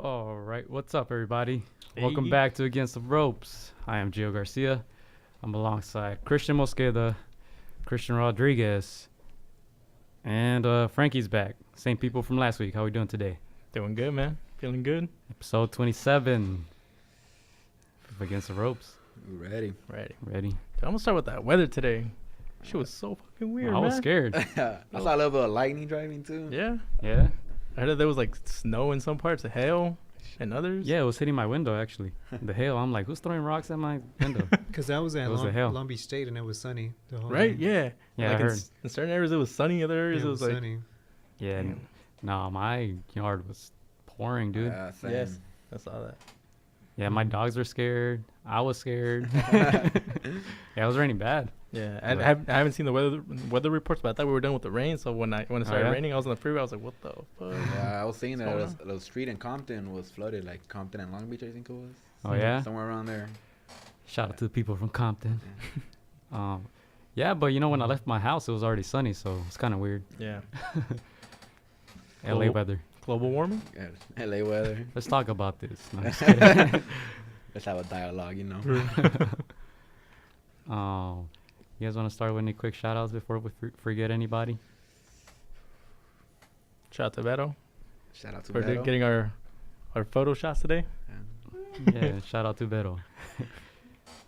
All right, what's up, everybody? Hey. Welcome back to Against the Ropes. I am Gio Garcia. I'm alongside Christian Mosqueda, Christian Rodriguez, and Frankie's back. Same people from last week. How we doing today? Doing good, man. Feeling good. Episode 27 of Against the Ropes. Ready. Ready? Dude, I'm gonna start with that weather today. Shit was so fucking weird, I was man. scared. I saw a little bit of lightning driving too. Yeah. Yeah? I heard that there was like snow in some parts, hail in others. Yeah, it was hitting my window, actually. The hail. I'm like, who's throwing rocks at my window? Because that was at It was the hail. Long Beach State, and it was sunny the whole Right? day. Yeah. Yeah, like I heard. in certain areas it was sunny, other Yeah, areas it it was was like sunny. Yeah. Damn. No, my yard was pouring, dude. Same. Yes. I saw that. Yeah, my dogs were scared. I was scared. Yeah, it was raining bad. Yeah. I Right. haven't seen the weather reports, but I thought we were done with the rain. So when it started yeah? raining, I was on the freeway. I was like, what the fuck? Yeah, I was seeing that What's the street in Compton was flooded, like Compton and Long Beach, I think it was. Oh, yeah? Somewhere around there. Shout out to the people from Compton. Yeah, but when I left my house, it was already sunny, so it's kind of weird. Yeah. LA Cool. weather. Global warming? Yeah, LA weather. Let's talk about this. No, just kidding. Let's have a dialogue, you know. You guys want to start with any quick shout outs before we forget anybody? Shout out to Beto Shout out to for Beto. getting our photo shots today. Yeah, shout out to Beto.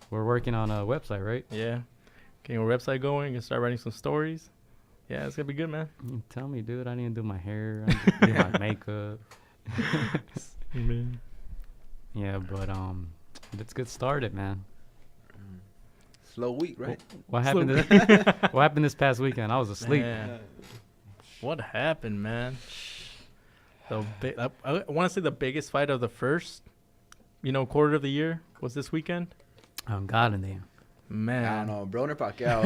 We're working on a website, right? Yeah. Getting our website going and start writing some stories. Yeah, it's gonna be good, man. You tell me, dude. I need to do my hair. I need to do my makeup. Man. Yeah, but let's get started, man. Slow week, right? What happened? What happened this past weekend? I was asleep. Man. What happened, man? I want to say the biggest fight of the first, quarter of the year was this weekend. Oh, God in there. Man. I don't know. Broner Pacquiao.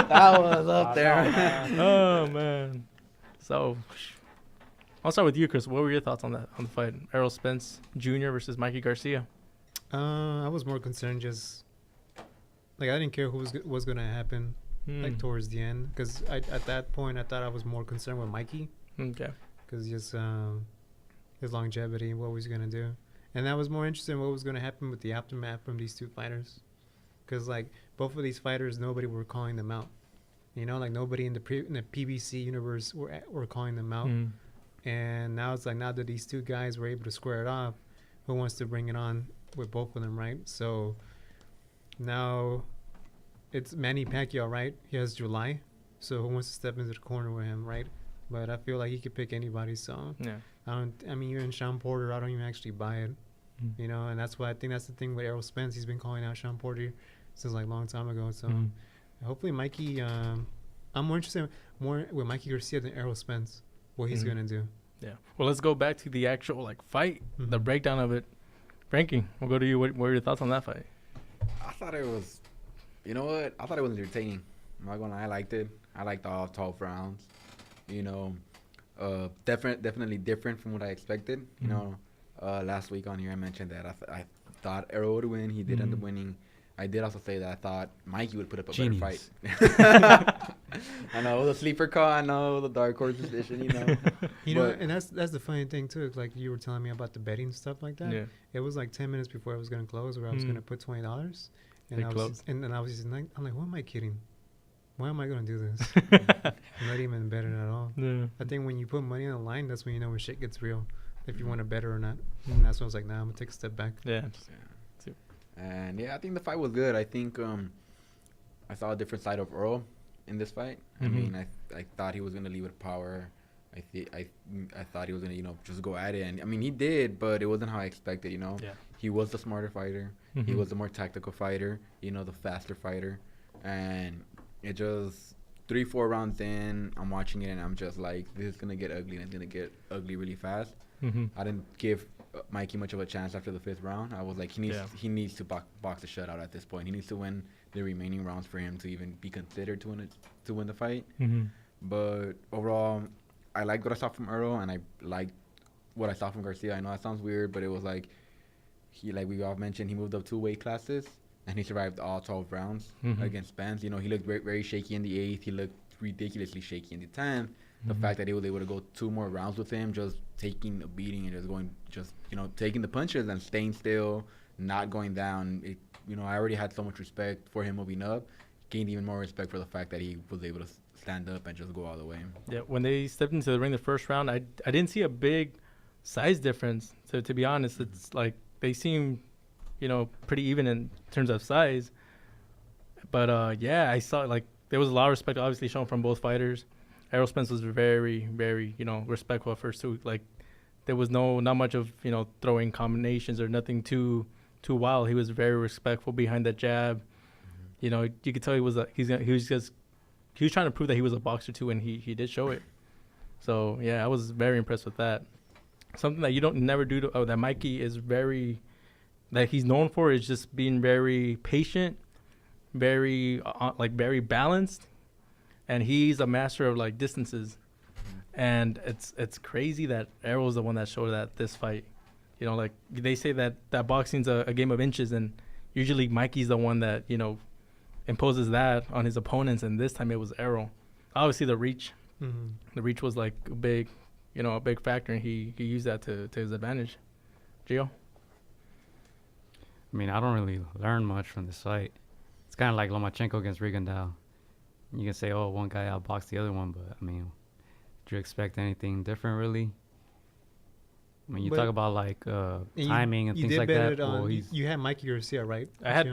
That was up there. Oh man. So, I'll start with you, Chris. What were your thoughts on the fight? Errol Spence Jr. versus Mikey Garcia. I was more concerned just like I didn't care who was gonna happen like towards the end, because at that point I thought I was more concerned with Mikey, Okay. because just his longevity, what was he gonna do, and I was more interested in what was gonna happen with the aftermath from these two fighters, because like both of these fighters, nobody were calling them out, like nobody in the PBC universe were calling them out. And now it's like, now that these two guys were able to square it off, who wants to bring it on with both of them, right? So now it's Manny Pacquiao, right? He has July. So who wants to step into the corner with him, right? But I feel like he could pick anybody. So Yeah. even Sean Porter, I don't even actually buy it, and that's why I think that's the thing with Errol Spence. He's been calling out Sean Porter since like a long time ago. So hopefully Mikey, I'm more interested with Mikey Garcia than Errol Spence, what he's going to do. Yeah. Well, let's go back to the actual fight, the breakdown of it. Frankie, we'll go to you. What were your thoughts on that fight? I thought it was, I thought it was entertaining. I'm not gonna lie, I liked it. I liked all 12 rounds. Definitely different from what I expected. Last week on here I mentioned that I thought Errol would win. He did end up winning. I did also say that I thought Mikey would put up a better fight. I know the sleeper call. I know the dark horse position. And that's the funny thing too. Like you were telling me about the betting stuff like that. Yeah. It was like 10 minutes before I was gonna close, where I was gonna put $20, and I was just like, I'm like, who am I kidding? Why am I gonna do this? I'm not even betting at all. Yeah. I think when you put money on the line, that's when you know when shit gets real. If you want to bet or not. And that's when I was like, nah, I'm gonna take a step back. Yeah. And I think the fight was good. I think I saw a different side of Earl in this fight. I mean, I thought he was gonna leave with power. I thought he was gonna just go at it, and I mean he did, but it wasn't how I expected. Yeah. He was the smarter fighter. He was the more tactical fighter. The faster fighter, and it just 3-4 rounds in, I'm watching it and I'm just like, this is gonna get ugly, and it's gonna get ugly really fast. I didn't give Mikey much of a chance after the 5th round. I was like, he needs to box the shutout at this point. He needs to win the remaining rounds for him to even be considered to win the fight. But overall, I liked what I saw from Earl, and I liked what I saw from Garcia. I know that sounds weird, but it was like we all mentioned, he moved up 2 weight classes and he survived all 12 rounds against Spence. He looked very, very shaky in the 8th. He looked ridiculously shaky in the 10th. The fact that he was able to go 2 more rounds with him, just taking a beating and just going, taking the punches and staying still, not going down. I already had so much respect for him moving up. Gained even more respect for the fact that he was able to stand up and just go all the way. Yeah, when they stepped into the ring the first round, I didn't see a big size difference. So to be honest, it's like they seem, pretty even in terms of size. But I saw like there was a lot of respect obviously shown from both fighters. Errol Spence was very, very, respectful at first too. Like there was not much of, throwing combinations or nothing too wild. He was very respectful behind that jab. You could tell he was trying to prove that he was a boxer too, and he did show it. So yeah, I was very impressed with that. Something that you don't never do that Mikey is that he's known for is just being very patient, very very balanced, and he's a master of like distances. And it's crazy that Errol's the one that showed that this fight. Like they say that boxing's a game of inches, and usually Mikey's the one that imposes that on his opponents, and this time it was Errol. Obviously the reach was like a big factor, and he used that to his advantage. Gio? I mean, I don't really learn much from this fight. It's kind of like Lomachenko against Rigondeaux. You can say, oh, one guy outboxed the other one, but I mean, do you expect anything different, really? I mean, you talk about like timing and things like that. You had Mikey Garcia, right? I had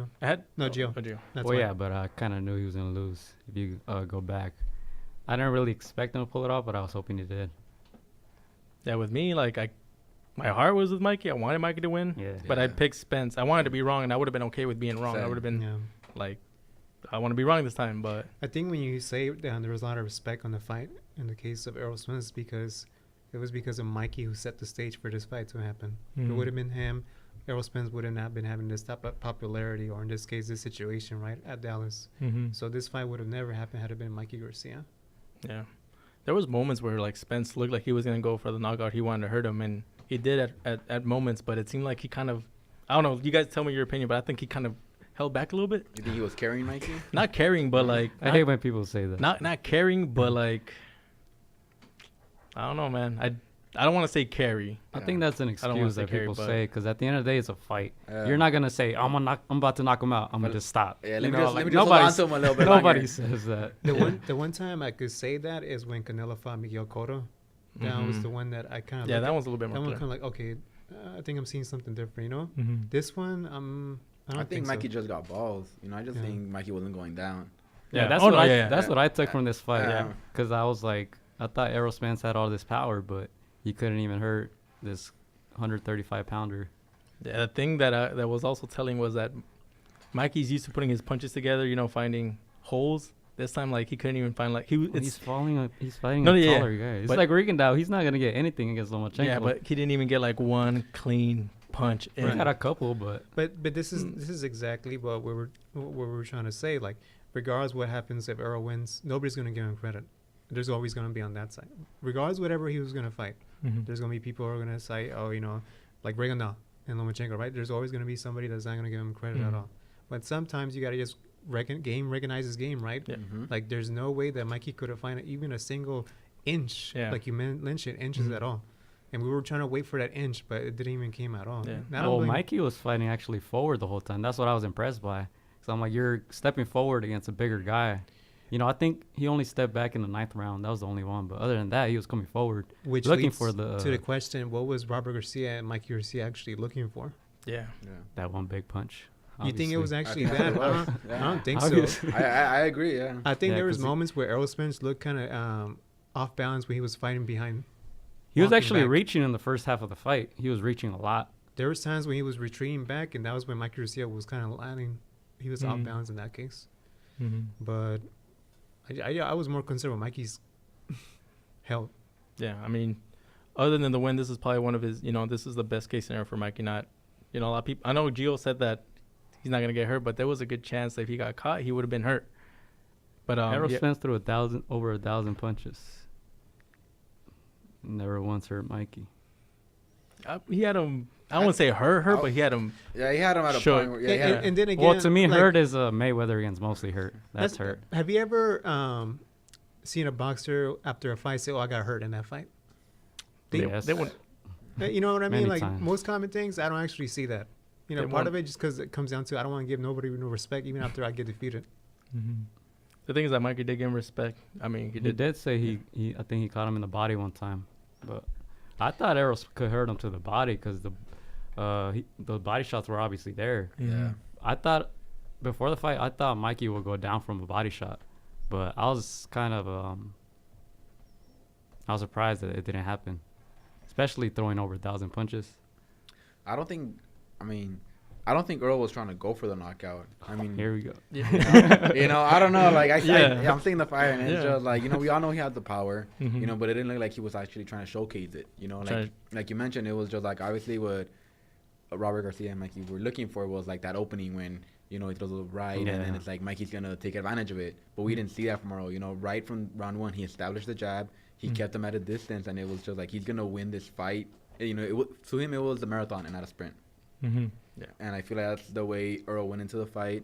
no Gio. Gio. That's well, yeah, but I kind of knew he was gonna lose if you go back. I didn't really expect him to pull it off, but I was hoping he did. Yeah, with me, like my heart was with Mikey. I wanted Mikey to win. Yeah. But I picked Spence. I wanted to be wrong, and I would have been okay with being wrong. Same. I would have been like, I want to be wrong this time. But I think when you say that there was a lot of respect on the fight in the case of Errol Spence, because it was because of Mikey who set the stage for this fight to happen. If it would have been him, Errol Spence would have not been having this type of popularity, or in this case, this situation, right, at Dallas. So this fight would have never happened had it been Mikey Garcia. Yeah. There was moments where like Spence looked like he was going to go for the knockout. He wanted to hurt him, and he did at moments, but it seemed like he kind of, I don't know, you guys tell me your opinion, but I think he kind of held back a little bit. You think he was carrying Mikey? Not carrying, but like. I hate when people say that. Not carrying, but like, I don't know, man. I don't want to say carry. I think that's an excuse that people say, because at the end of the day, it's a fight. You're not gonna say, I'm about to knock him out. I'm gonna just stop. Yeah, let me just hold on to him a little bit. Nobody says that. The one time I could say that is when Canelo fought Miguel Cotto. That was the one that I kind of. Yeah, that one's a little bit more. That one kind of like, okay, I think I'm seeing something different. This one, I think Mikey just got balls. I just think Mikey wasn't going down. Yeah, that's what I took from this fight. Yeah, because I was like, I thought Errol Spence had all this power, but he couldn't even hurt this 135-pounder. Yeah, the thing that was also telling was that Mikey's used to putting his punches together, finding holes. This time, like, he couldn't even find, like, he's fighting a taller guy. It's like Rigondeaux. He's not going to get anything against Lomachenko. Yeah, but he didn't even get, like, one clean punch in. He had a couple, but this is exactly what we were trying to say. Like, regardless what happens if Errol wins, nobody's going to give him credit. There's always going to be on that side. Regardless whatever he was going to fight, there's going to be people who are going to say, oh, like Rigondeaux and Lomachenko, right? There's always going to be somebody that's not going to give him credit at all. But sometimes you got to just recognize game, right? Yeah. Like, there's no way that Mikey could have found even a single inch, like you mentioned, inches at all. And we were trying to wait for that inch, but it didn't even came at all. Yeah. Well, Mikey was fighting actually forward the whole time. That's what I was impressed by. So I'm like, you're stepping forward against a bigger guy. I think he only stepped back in the 9th round. That was the only one. But other than that, he was coming forward, which looking for to the question: what was Robert Garcia and Mikey Garcia actually looking for? Yeah. That one big punch. Obviously. You think it was actually that? I don't think so. I agree. Yeah. I think there was moments where Errol Spence looked kind of off balance when he was fighting behind. He was actually reaching in the first half of the fight. He was reaching a lot. There was times when he was retreating back, and that was when Mikey Garcia was kind of landing. He was off balance in that case. But I was more concerned with Mikey's health. Yeah, I mean, other than the win, this is probably one of his, this is the best case scenario for Mikey. Not, a lot of people, I know Gio said that he's not going to get hurt, but there was a good chance that if he got caught, he would have been hurt. But Errol Spence threw over 1,000 punches. Never once hurt Mikey. He had him. I wouldn't say hurt, but he had him. Yeah, he had him at a point where. And then again, well, to me, like, hurt is Mayweather against mostly hurt. That's hurt. Have you ever seen a boxer after a fight say, "Oh, I got hurt in that fight." Yes. They wouldn't. You know what I mean? Many Like times. most common things, I don't actually see that. You know, They part won't. of it just because it comes down to I don't want to give nobody no respect even after I get defeated. Mm-hmm. The thing is that Mikey did give him respect. I mean, He did say he I think he caught him in the body one time, but I thought arrows could hurt him to the body because the body shots were obviously there. Yeah. I thought before the fight, I thought Mikey would go down from a body shot, but I was kind of I was surprised that it didn't happen, especially throwing over 1,000 punches. I don't think Earl was trying to go for the knockout. I mean, Here we go. Yeah. you know, I don't know. Like Yeah. I'm seeing the fire, and it's Yeah. just like, you know, we all know he had the power, Mhm. you know, but it didn't look like he was actually trying to showcase it. You know, like you mentioned, it was just like obviously what Robert Garcia and Mikey were looking for was like that opening when, you know, he throws a little right, and then Yeah. it's like Mikey's gonna take advantage of it. But we didn't see that from Earl. You know, right from round one, he established the jab, he kept him at a distance, and it was just like he's gonna win this fight. You know, to him it was a marathon and not a sprint. Mm-hmm. Yeah, and I feel like that's the way Earl went into the fight,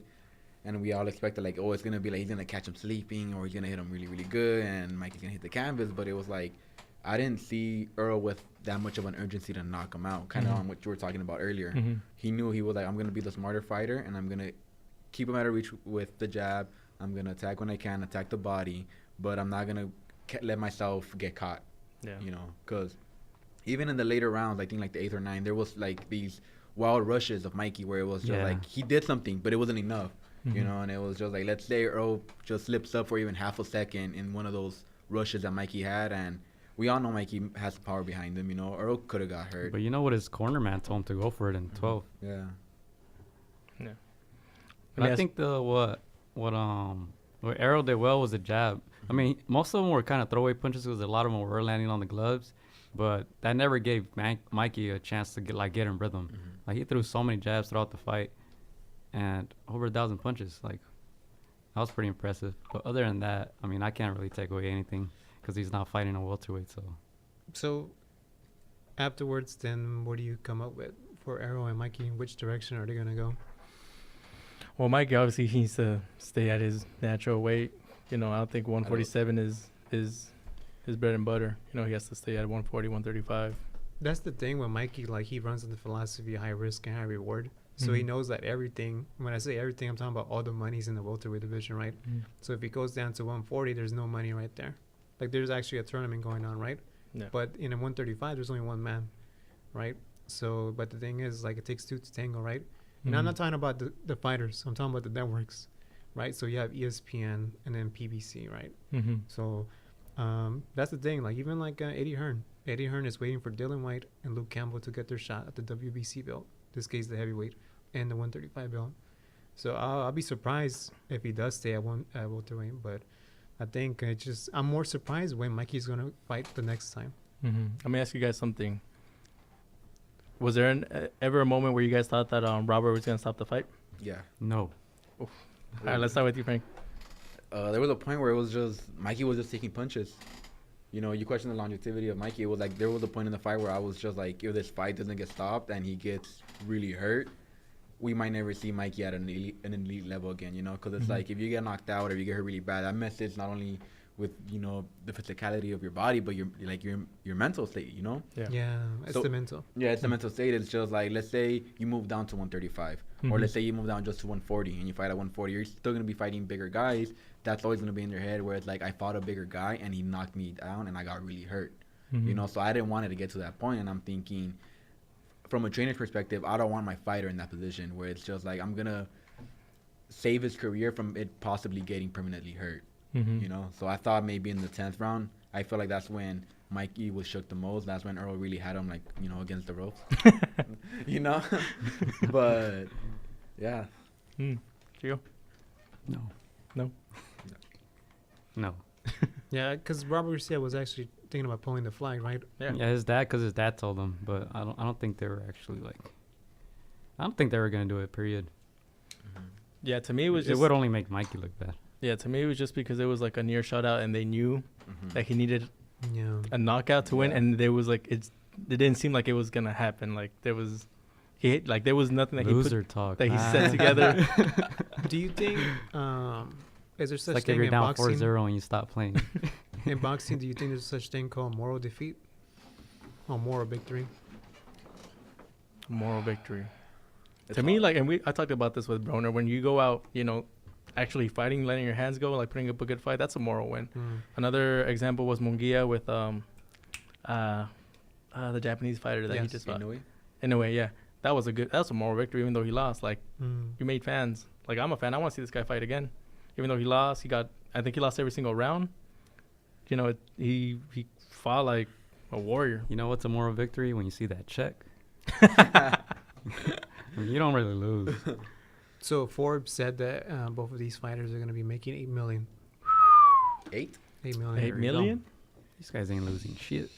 and we all expected like, oh, it's gonna be like he's gonna catch him sleeping, or he's gonna hit him really, really good, and Mikey's gonna hit the canvas. But it was like, I didn't see Earl with that much of an urgency to knock him out. Kind of on what you were talking about earlier. Mm-hmm. He knew he was like, I'm gonna be the smarter fighter, and I'm gonna keep him at a reach with the jab. I'm gonna attack when I can, attack the body, but I'm not gonna let myself get caught. Yeah. You know, because even in the later rounds, I think like the 8th or 9th, there was like these wild rushes of Mikey where it was just like he did something, but it wasn't enough, you know, and it was just like, let's say Earl just slips up for even half a second in one of those rushes that Mikey had, and we all know Mikey has power behind him, you know. Earl could have got hurt. But you know what his corner man told him to go for it in 12. Yeah. Yeah. But I think what Arrow did well was the jab. I mean, most of them were kind of throwaway punches because a lot of them were landing on the gloves, but that never gave Mikey a chance to get in rhythm. Like he threw so many jabs throughout the fight, and over 1,000 punches. Like that was pretty impressive. But other than that, I mean, I can't really take away anything because he's not fighting a welterweight. So afterwards, then what do you come up with for Arrow and Mikey? In which direction are they gonna go? Well, Mikey obviously he needs to stay at his natural weight. You know, I don't think 147 is his bread and butter. You know, he has to stay at 140, 135. That's the thing with Mikey. Like he runs on the philosophy of high risk and high reward. So he knows that everything. When I say everything, I'm talking about all the money's in the welterweight division, right? So if he goes down to 140, there's no money right there. Like there's actually a tournament going on, right? Yeah. But in a 135, there's only one man, right? So, but the thing is, like, it takes two to tango, right? And I'm not talking about the fighters. I'm talking about the networks, right? So you have ESPN and then PBC, right? Mm-hmm. So that's the thing. Like even like Eddie Hearn. Eddie Hearn is waiting for Dylan White and Luke Campbell to get their shot at the WBC belt. This case, the heavyweight and the 135 belt. So I'll be surprised if he does stay at welterweight. But I think I'm more surprised when Mikey's gonna fight the next time. Mm-hmm. Let me ask you guys something. Was there ever a moment where you guys thought that Robert was gonna stop the fight? Yeah. No. All right, let's start with you, Frank. There was a point where it was just Mikey was just taking punches. You know, you question the longevity of Mikey. It was like there was a point in the fight where I was just like, if this fight doesn't get stopped and he gets really hurt, we might never see Mikey at an elite level again. You know, because it's like if you get knocked out or you get hurt really bad, that messes not only with, you know, the physicality of your body, but your mental state. You know. Yeah, it's So- the mental. Yeah, it's the mental state. It's just like, let's say you move down to 135, or let's say you move down just to 140, and you fight at 140. You're still gonna be fighting bigger guys. That's always gonna be in your head, where it's like, I fought a bigger guy and he knocked me down and I got really hurt. You know, so I didn't want it to get to that point, and I'm thinking, from a trainer's perspective, I don't want my fighter in that position where it's just like I'm gonna save his career from it possibly getting permanently hurt. You know, so I thought maybe in the 10th round, I feel like that's when Mikey was shook the most. That's when Earl really had him, like, you know, against the ropes. You know, but yeah. Gio? No. Yeah, because Robert Garcia was actually thinking about pulling the flag, right? Yeah. Yeah, his dad told him, but I don't think they were actually I don't think they were gonna do it. Period. Yeah, to me it was It just would only make Mikey look bad. yeah. To me it was just because it was like a near shutout, and they knew that he needed Yeah. a knockout to win, Yeah. and there was like it didn't seem like it was gonna happen. Like there was nothing that Loser talk. he Ah. set together. Do you think Is there It's such like if thing you're in down boxing? 4-0 and you stop playing. In boxing, do you think there's such thing called moral defeat? Or moral victory? Moral victory. It's To me, hard. like, and I talked about this with Broner. When you go out, actually fighting, letting your hands go, like putting up a good fight, that's a moral win. Mm. Another example was Munguia with the Japanese fighter that he Yes. just fought. Inoue? In a way, yeah, that was a moral victory, even though he lost. Like, Mm. you made fans. Like, I'm a fan. I want to see this guy fight again, even though he lost. I think he lost every single round. He fought like a warrior. You know what's a moral victory? When you see that check. I mean, you don't really lose. So Forbes said that both of these fighters are going to be making $8 million. 8? $8 million. 8 million? These guys ain't losing shit.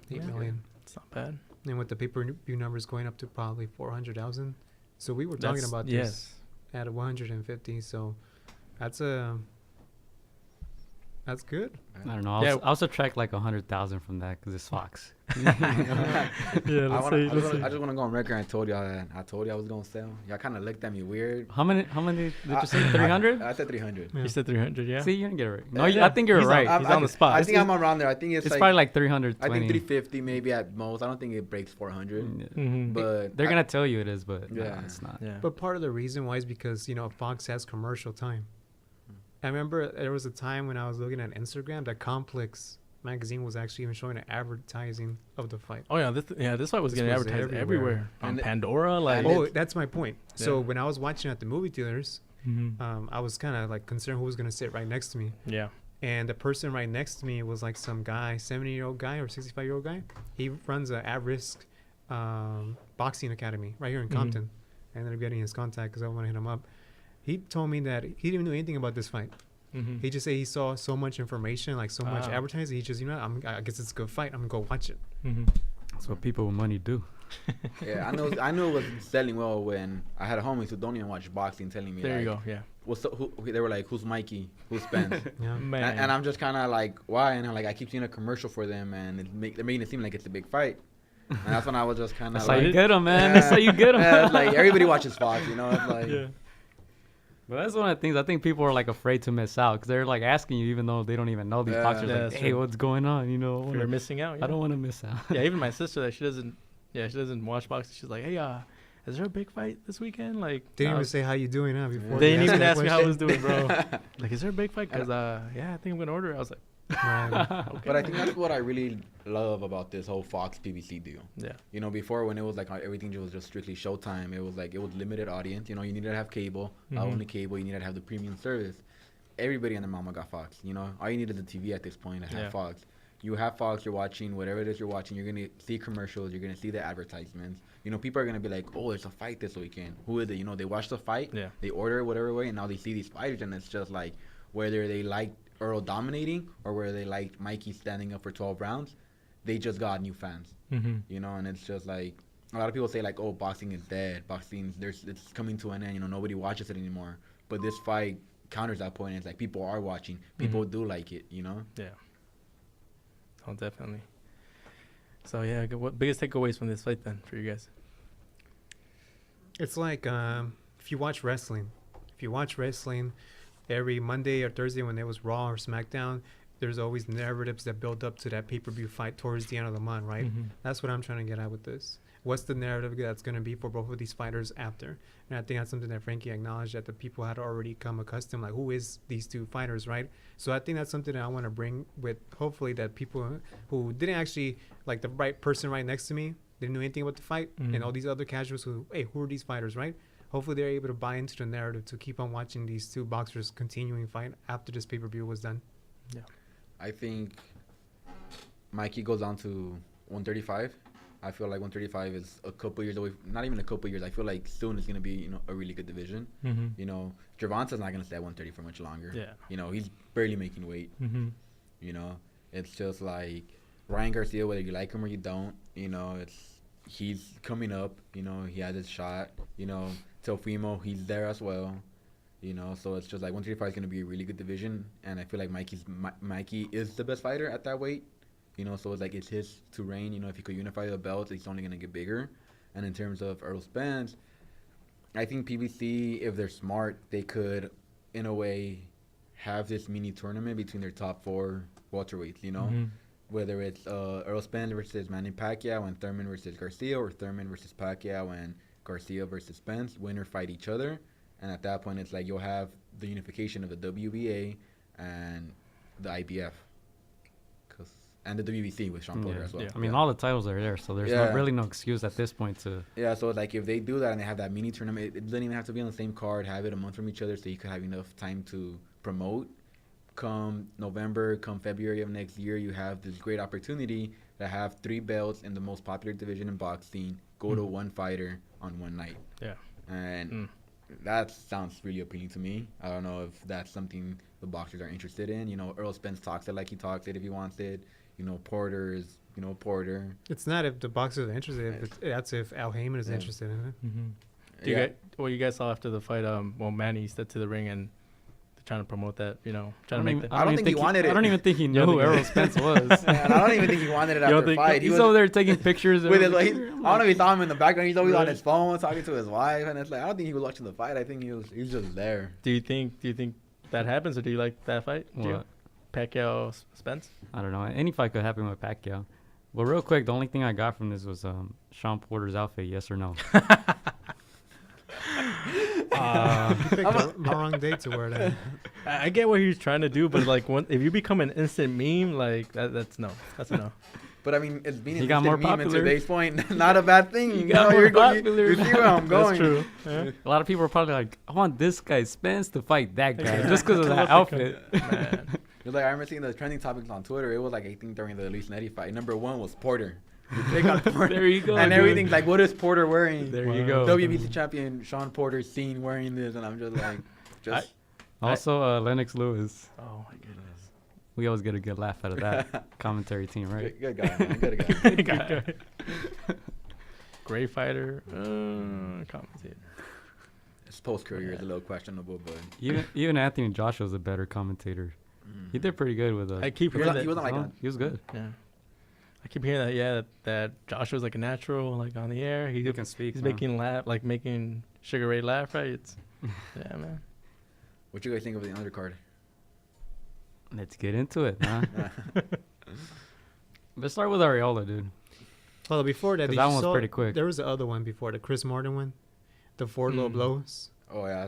$8 Yeah. million. It's not bad. And with the pay-per-view numbers going up to probably 400,000. So we were talking That's- about yes. this at 150. So that's good. I don't know. Yeah. I'll subtract like 100,000 from that because it's Fox. Yeah, I just want to go on record and I told you I was going to sell. Y'all kind of looked at me weird. How many did you say? 300? I said 300. Yeah. You said 300, yeah? See, you didn't get it right. No, Yeah. I think you're He's on- right. He's on the spot. I This think is- I'm around there. I think It's it's like, probably like 320. I think 350 maybe at most. I don't think it breaks 400. Mm-hmm. But They're going to tell you it is, but Yeah. no, it's not. Yeah. But part of the reason why is because, Fox has commercial time. I remember there was a time when I was looking at Instagram that Complex magazine was actually even showing an advertising of the fight. Oh, yeah. This fight was This getting was advertised everywhere. everywhere. On And Pandora, like. and Oh, that's my point. So Yeah. when I was watching at the movie theaters, Mhm. I was kind of like concerned who was going to sit right next to me. Yeah. And the person right next to me was like some guy, 70-year-old guy or 65-year-old guy. He runs a at-risk boxing academy right here in Mhm. Compton. I ended up getting his contact because I want to hit him up. He told me that he didn't know anything about this fight. Mm-hmm. He just said he saw so much information, like so much Ah. advertising. He just, I guess it's a good fight. I'm going to go watch it. Mm-hmm. That's what people with money do. yeah, I knew it was selling well when I had homies who don't even watch boxing telling me, There like, you go. Yeah. they were like, who's Mikey? Who's Spence? Yeah. Man. And I'm just kind of like, why? And I'm like, I keep seeing a commercial for them, and they're making it seem like it's a big fight. And that's when I was just kind of That's like, how you get them, man. That's how you get them. yeah, it's like everybody watches Fox, It's like, Yeah. But that's one of the things I think people are like afraid to miss out because they're like asking you even though they don't even know these Yeah. boxers. Yeah, Like, that's hey, true. what's going on? If you're missing out. I don't want to miss out. Yeah, even my sister that she doesn't watch boxing. She's like, hey, is there a big fight this weekend? Like, Didn't I even was- say how you doing, huh? Before they you didn't even that ask me how I was question. doing, bro. Like, is there a big fight? Because yeah, I think I'm gonna order it. I was like, Right. okay. But I think that's what I really love about this whole Fox PBC deal. Yeah. Before when it was like everything was just strictly Showtime, it was like it was limited audience. You needed to have cable, Mhm. only cable. You needed to have the premium service. Everybody and their mama got Fox. All you needed is the TV at this point to have Yeah. Fox. You have Fox, you're watching whatever it is you're watching. You're gonna see commercials. You're gonna see the advertisements. People are gonna be like, oh, there's a fight this weekend. Who is it? They watch the fight. Yeah. They order it whatever way, and now they see these fighters, and it's just like whether they like Earl dominating or whether they liked Mikey standing up for 12 rounds, they just got new fans. Mm-hmm. And it's just like a lot of people say like, oh, boxing is dead. It's coming to an end. Nobody watches it anymore. But this fight counters that point. It's like people are watching. People do like it. Yeah. Oh, definitely. So yeah, what biggest takeaways from this fight then for you guys? It's like if you watch wrestling, every Monday or Thursday when there was Raw or SmackDown, there's always narratives that build up to that pay-per-view fight towards the end of the month, right? Mhm. That's what I'm trying to get at with this. What's the narrative that's going to be for both of these fighters after? And I think that's something that Frankie acknowledged that the people had already come accustomed, like, who is these two fighters, right? So I think that's something that I want to bring with, hopefully, that people who didn't actually, like the right person right next to me, didn't know anything about the fight, and all these other casuals who, hey, who are these fighters, right? Hopefully they're able to buy into the narrative to keep on watching these two boxers continuing fight after this pay-per-view was done. I think Mikey goes down to 135. I feel like 135 is a couple years away. Not even a couple years. I feel like soon it's going to be, a really good division. Mm-hmm. Gervonta's not going to stay at 130 for much longer. Yeah. He's barely making weight. Mm-hmm. It's just like Ryan Garcia, whether you like him or you don't, he's coming up. He has his shot. Teofimo, he's there as well. So it's just like 135 is going to be a really good division. And I feel like Mikey is the best fighter at that weight. So it's like it's his to reign. If he could unify the belts, he's only going to get bigger. And in terms of Errol Spence, I think PBC, if they're smart, they could, in a way, have this mini tournament between their top 4 welterweights, you know? Mhm. Whether it's Earl Spence versus Manny Pacquiao and Thurman versus Garcia, or Thurman versus Pacquiao and Garcia versus Spence, winner fight each other. And at that point, it's like you'll have the unification of the WBA and the IBF. And the WBC with Sean Porter as well. Yeah. I mean, all the titles are there, so there's really no excuse at this point to. Yeah, so like if they do that and they have that mini tournament, it doesn't even have to be on the same card. Have it a month from each other, so you could have enough time to promote. Come November, come February of next year, you have this great opportunity to have 3 belts in the most popular division in boxing. Go to one fighter on one night. Yeah. And that sounds really appealing to me. I don't know if that's something the boxers are interested in. You know, Earl Spence talks it like he talks it if he wants it. You know, Porter is, Porter. It's not if the boxers are interested. That's if Al Heyman is interested in it. Mm-hmm. You guys saw after the fight, Manny stepped to the ring and they're trying to promote that, trying to make that. I don't think he wanted it. I don't even think he knew who Errol Spence was. And I don't even think he wanted it after the fight. He's over there taking pictures. With it, like, I don't know if he saw him in the background. He's always on his phone talking to his wife. And it's like, I don't think he was watching the fight. I think he was just there. Do you think that happens, or do you like that fight? What? Pacquiao Spence? I don't know. Any fight could happen with Pacquiao. Well, real quick, the only thing I got from this was Sean Porter's outfit. Yes or no? You picked the wrong day to wear that. I get what he's trying to do, but like, if you become an instant meme, like that's no. That's a no. But I mean, it's being He an got more instant meme at popular. today's point, not a bad thing. He got more popular. You see where I'm going. That's true. Yeah. A lot of people are probably like, I want this guy Spence to fight that guy just because of that outfit. Man. It's like I remember seeing the trending topics on Twitter. It was like, I think during the Luis Nery fight, number 1 was Porter. They got Porter. There you go. And dude. everything's like, what is Porter wearing? There you go. WBC champion Sean Porter seen wearing this, and I'm just like, Also, Lennox Lewis. Oh my goodness. We always get a good laugh out of that commentary team, right? good guy, man. Good guy. Great fighter. Commentator. His post career is a little questionable, but Even Anthony Joshua's a better commentator. He did pretty good with I keep he hearing wasn't that. like that. He was good. Yeah. I keep hearing that. Yeah, that Joshua's like a natural, like on the air. He can speak. He's man. making Sugar Ray laugh, right? It's yeah, man. What you guys think of the undercard? Let's get into it, huh? Let's start with Areola, dude. Well, before that, 'Cause that one was pretty quick. There was the other one before, the Chris Martin one, the 4 low blows. Oh yeah,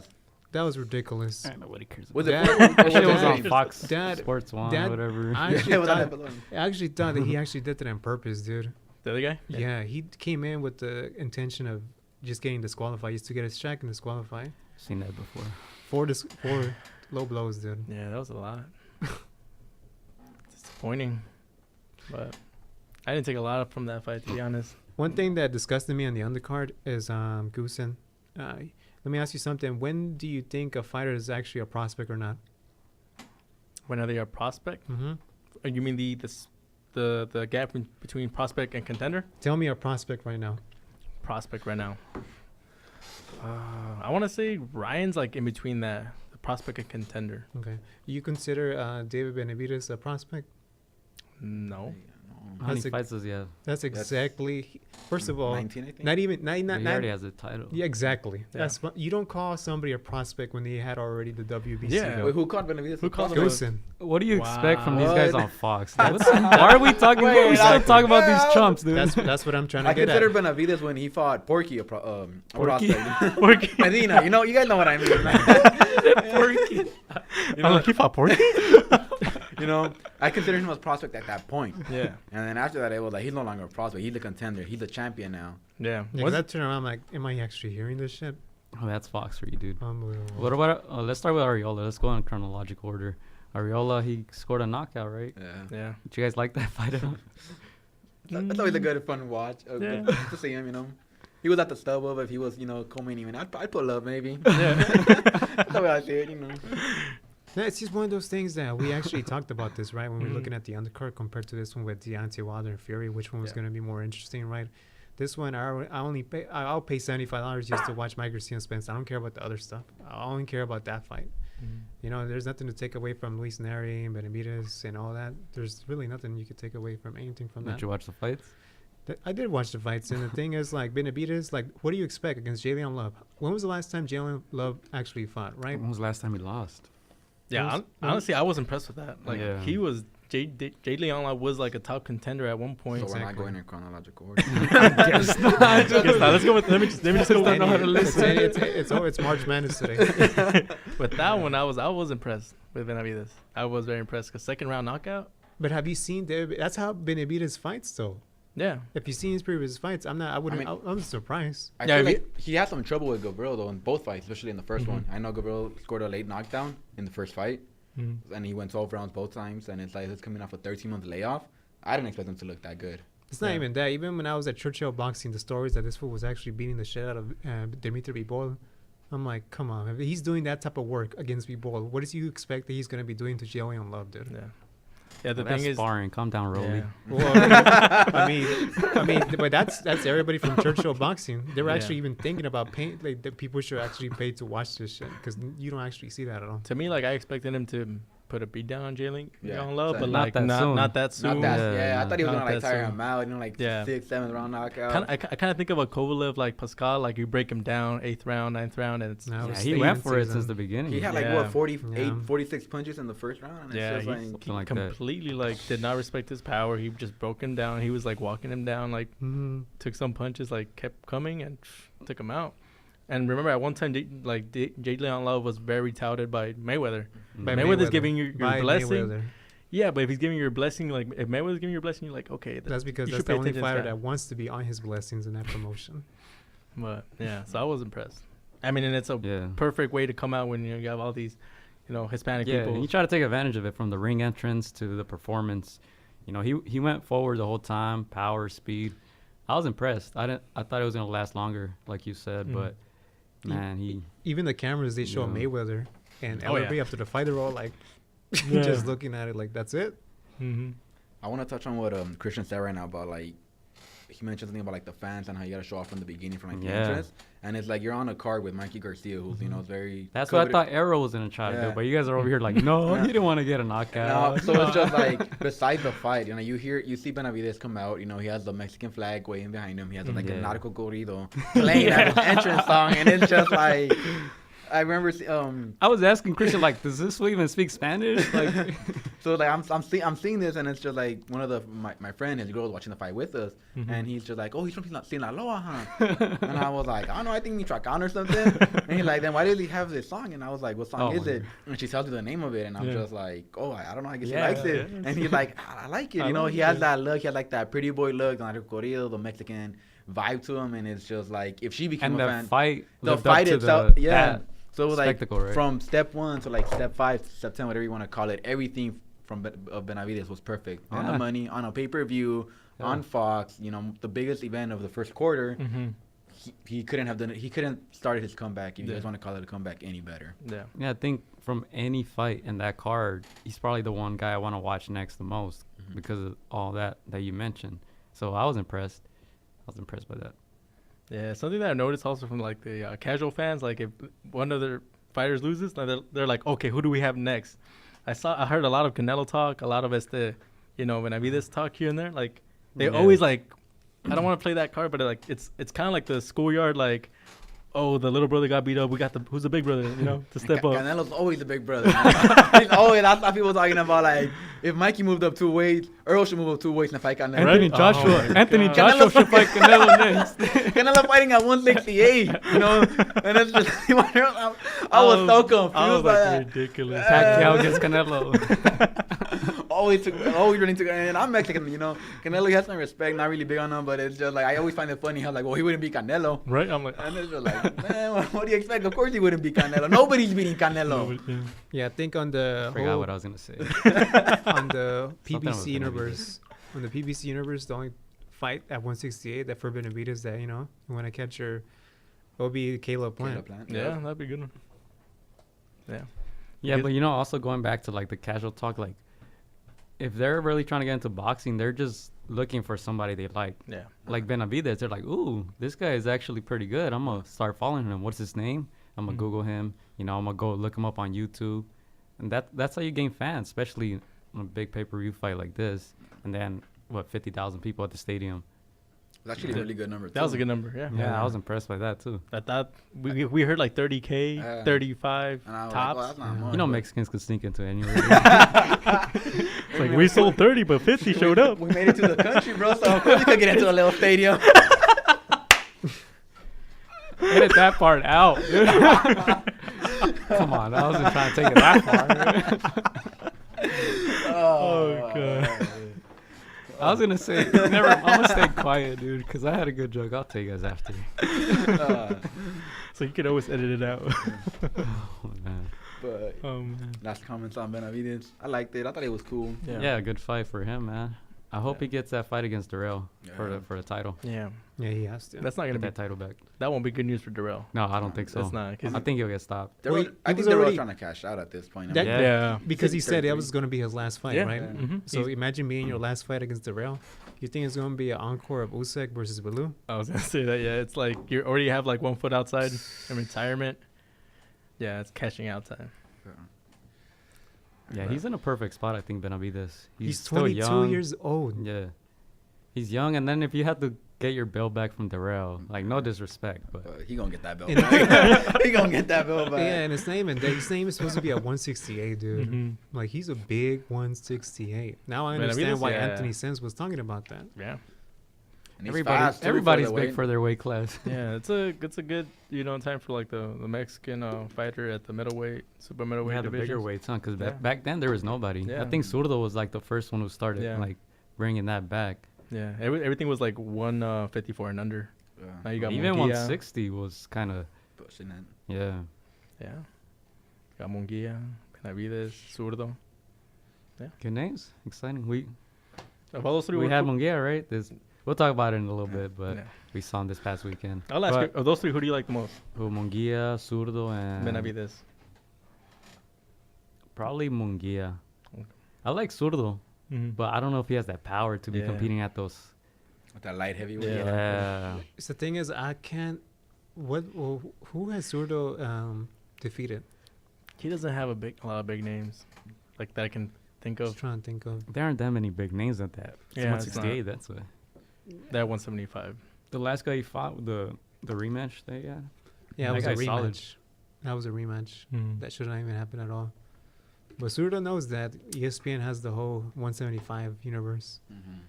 That was ridiculous. Nobody cares. was That- it? That shit was on it? Fox Dad- Sports One, Dad- whatever. I Yeah, actually, it was on thought, that balloon. I actually thought that he actually did that on purpose, dude. The other guy? Yeah, he came in with the intention of just getting disqualified. He used to get his check and disqualify. Seen that before. 4 low blows, dude. Yeah, that was a lot. Disappointing. But I didn't take a lot from that fight, to be honest. One thing that disgusted me on the undercard is Goosen. Let me ask you something. When do you think a fighter is actually a prospect or not? When are they a prospect? Mm-hmm. You mean the gap between prospect and contender? Tell me a prospect right now. Prospect right now. I want to say Ryan's like in between the prospect and contender. Okay. You consider David Benavidez a prospect? No. How many That's a- fights does he have? That's exactly. First of all, 19, I think. not even. Not, He not, already has a title. yeah, exactly. Yeah. That's you don't call somebody a prospect when they had already the WBC. Yeah. belt. Wait, who called Benavidez? Who called him? Goosen. What do you expect from these guys What? on Fox? Why are we talking? Wait, we still talking about these chumps, dude. That's what I'm trying to I get consider at. Benavidez when he fought Porky a Porky? prospect. Porky. Medina, you guys know what I mean. Porky. I'm like, he fought Porky? I consider him a prospect at that point. Yeah. And then after that, it was like, he's no longer a prospect. He's a contender. He's a champion now. Yeah. Yeah, 'cause I turn around, I'm like, am I actually hearing this shit? Oh, that's Fox for you, dude. Unbelievable. What about? Let's start with Areola. Let's go in chronological order. Areola, he scored a knockout, right? Yeah. Yeah. Did you guys like that fight at all? That's always a good, fun watch. Yeah. To see him, He was at the stub of if he was, co-main event. I'd pull up, maybe. Yeah. That's the way I see it, Yeah, it's just one of those things that we actually talked about this, right? When we were looking at the undercard compared to this one with Deontay Wilder and Fury, which one was Yeah. going to be more interesting, right? This one, I'll pay $75 just to watch Mike Garcia and Spence. I don't care about the other stuff. I only care about that fight. There's nothing to take away from Luis Nery and Benavidez and all that. There's really nothing you could take away from anything from Did that. you watch the fights? I did watch the fights, and the thing is, like, Benavidez, like, what do you expect against Jalen Love? When was the last time Jalen Love actually fought, right? When was the last time he lost? Yeah, honestly, I was impressed with that. Like, Yeah. he was Jade Leon was like a top contender at one point. So we're not Exactly. going in chronological order. Guess not. Let's go with. Let me just go. don't know how to listen. It's March Madness today. With that one, I was impressed with Benavidez. I was very impressed because second round knockout. But have you seen that's how Benavidez fights though? Yeah, If you've seen his previous fights, I'm surprised. I Yeah, feel if like he had some trouble with Gabriel though in both fights, especially in the 1st Mhm. one. I know Gabriel scored a late knockdown in the first fight, and he went 12 rounds both times. And it's like he's coming off a 13-month layoff. I didn't expect him to look that good. It's not Yeah. even that. Even when I was at Churchill Boxing, the stories that this fool was actually beating the shit out of Dimitri Bivol, I'm like, come on. If he's doing that type of work against Bivol, what do you expect that he's going to be doing to Jillian Love, dude? yeah, yeah. The Well, that's thing is, sparring. Calm down, Rolly. yeah. Well, I mean, but that's everybody from Churchill Boxing. They were Yeah. actually even thinking about paying, like, that people should actually pay to watch this shit because you don't actually see that at all. To me, like I expected him to put a beat down on Jalen Yeah. Love, but Not like that soon. not that soon. Not that. Yeah, Yeah, I thought he was not gonna like that tire soon. him out. You know, like Yeah. 6th, 7th round knockout. I kind of think of a Kovalev like Pascal, like you break him down 8th round, 9th round, and it's No, Yeah, it's he the went even for it season. since the beginning. He had like Yeah. what 48, Yeah. 46 punches in the first round. And yeah, it's he just like, Something like that. completely like did not respect his power. He just broke him down. He was like walking him down, like Mhm. took some punches, like kept coming and took him out. And remember, at one time, Jade Leon Love was very touted by Mayweather. By Mayweather's giving you your By blessing. Mayweather. Yeah, but if he's giving you your blessing, like if Mayweather's giving you your blessing, you're like, okay, That's because you that's should pay the only attention to this fighter guy. that wants to be on his blessings in that promotion. But yeah, so I was impressed. I mean, and it's a Yeah. perfect way to come out when you have all these, Hispanic Yeah, people. he tried to take advantage of it from the ring entrance to the performance. He went forward the whole time, power, speed. I was impressed. I thought it was gonna last longer, like you said, Mm. but man, he Even the cameras they show Yeah. Mayweather and Oh, yeah. everybody after the fight, they're all like, Yeah. just looking at it like that's it. Mm-hmm. I want to touch on what Christian said right now about like he mentioned something about like the fans and how you got to show off from the beginning from like the Yeah. entrance. And it's like you're on a card with Mikey Garcia, who's is very. that's what I coveted- thought Arrow was gonna try to Yeah. do, but you guys are over here like, no, he didn't want to get a knockout. No, so it's just like besides the fight, you see Benavidez come out, he has the Mexican flag waving behind him. He has like a Yeah. narco corrido playing at his entrance song, and it's just like I remember I was asking Christian like, does this fool even speak Spanish? Like, so like I'm seeing this, and it's just like one of my friend, his girl, was watching the fight with us, and he's just like, oh, he's from Sinaloa, huh? And I was like, I don't know, I think Michoacan or something. And he's like, then why does he have this song? And I was like, what song Oh, is my it? And she tells me the name of it, and I'm Yeah. just like, oh, I don't know, I guess Yeah, he likes it. yeah. And he's like, I like it, I like he has it. that look, he has like that pretty boy look, the narco corrido, the Mexican vibe to him, and it's just like if she became and a the fan, fight, the lived up fight to itself, the, yeah. that So it was like spectacle, right? from step 1 to like step 5, step 10, whatever you want to call it, everything from of Benavidez was perfect. On the Yeah. money, on a pay-per-view, Yeah. on Fox, the biggest event of the first quarter. Mm-hmm. He couldn't have done it. He couldn't started his comeback, if you Yeah. guys want to call it a comeback, any better. Yeah. Yeah, I think from any fight in that card, he's probably the one guy I want to watch next the most Mhm. because of all that you mentioned. So I was impressed. I was impressed by that. Yeah, something that I noticed also from like the casual fans, like if one of their fighters loses, like they're like, okay, who do we have next? I heard a lot of Canelo talk, a lot of Benavidez talk here and there. Like they Yeah. always like, I don't want to play that card, but like it's kind of like the schoolyard, like, oh, the little brother got beat up. We got who's the big brother, to step up. Canelo's always the big brother. He's always. That's why people talking about like if Mikey moved up 2 weights, Earl should move up 2 weights and fight Canelo. Right? Anthony Joshua. Oh my Anthony God. Joshua Canelo should fight Canelo next. Canelo fighting at 168, and it's just I was so confused I was by like that. ridiculous. Pacquiao against Canelo. always running to, and I'm Mexican, Canelo has some respect, not really big on him, but it's just like I always find it funny how like, well, he wouldn't beat Canelo, Right? I'm like, and it's just like, man, what do you expect? Of course he wouldn't beat Canelo. Nobody's beating Canelo. yeah. Yeah, I think on the Forgot whole, what I was gonna say. on the Something was PBC gonna universe, the only fight at 168 that for Benavidez that you want to catch it'll be Caleb Plant. Yeah, that'd be a good one. Yeah. Yeah, Because- but also going back to like the casual talk, like if they're really trying to get into boxing, they're just looking for somebody they like. Yeah. Like Benavidez, they're like, ooh, this guy is actually pretty good. I'm gonna start following him. What's his name? I'm gonna Mhm. Google him. I'm gonna go look him up on YouTube, and that's how you gain fans, especially on a big pay-per-view fight like this. And then 50,000 people at the stadium. It's actually a really good number. That was a good number. Yeah. Yeah, I was impressed by that too. I thought we heard like 30K, 35 And I was tops. like, that's not much, You know, but- Mexicans could sneak into anywhere. It's like we sold 30, but 50 showed up. We made it to the country, bro. So of course we could get into a little stadium. Edit that part out. Dude. Come on, I wasn't trying to take it that far. Oh, God. I was gonna say, never. I'm gonna stay quiet, dude, because I had a good joke. I'll tell you guys after. So you could always edit it out. Oh, man. But Oh, man. last comments on Benavidez. I liked it. I thought it was cool. Yeah, good fight for him, man. I hope Yeah. he gets that fight against Darrell for Yeah. the title. Yeah. Yeah, he has to. That's not going Get to be, that title back. that won't be good news for Darrell. No, I don't think so. That's not. 'Cause I think he'll get stopped. They were, Well, he I think was they were already- trying to cash out at this point. I That- mean, yeah. because he He's said that 33. was going to be his last fight, Yeah. right? Yeah. Mhm. So imagine being your last fight against Darrell. You think it's going to be an encore of Usyk versus Bellew? I was going to say that, yeah. It's like you already have like 1 foot outside in retirement. Yeah, it's cashing out time. Yeah, he's in a perfect spot. I think Benavidez. He's still 22 young. years old. Yeah, he's young, and then if you had to get your belt back from Darrell, like no disrespect, but But he gonna get that belt And- back. He gonna get that belt back. Yeah, and his name is supposed to be at 168, dude. Mhm. Like he's a big 168. Now I Benavidez, understand why yeah. Anthony Spence was talking about that. Yeah. And he's fast, too, everybody's for the big weight. for their weight class. Yeah, it's a good time for like the Mexican fighter at the middleweight, super We middleweight had the bigger divisions. weights, huh? Because Yeah. back then there was nobody. Yeah. I think Zurdo was like the first one who started Yeah. like bringing that back. Yeah, everything was like 154 and under. Now Yeah. you got Even Munguia. 160 was kind of Pushing it. yeah. Yeah, got Munguia, Benavidez, Zurdo. Good names, exciting. We Of all those three, we who- had Munguia, right? We'll talk about it in a little bit, but yeah. we saw him this past weekend. I'll ask you, of those three, who do you like the most? Munguia, Zurdo, and Benavidez. probably Munguia. Okay. I like Zurdo, Mm-hmm. but I don't know if he has that power to be Yeah. competing at those. With that light heavyweight. Yeah. So the thing is, I can't. Who has Zurdo defeated? He doesn't have a lot of big names like that I can think Just of. trying to think of. There aren't that many big names at that. It's Yeah, it's 168. That's why. That 175. The last guy he fought, the rematch they had. Yeah, That it was a guy's solid. rematch. That was a rematch. Mm-hmm. That should not even happen at all. But Zurdo knows that ESPN has the whole 175 universe. Mm-hmm.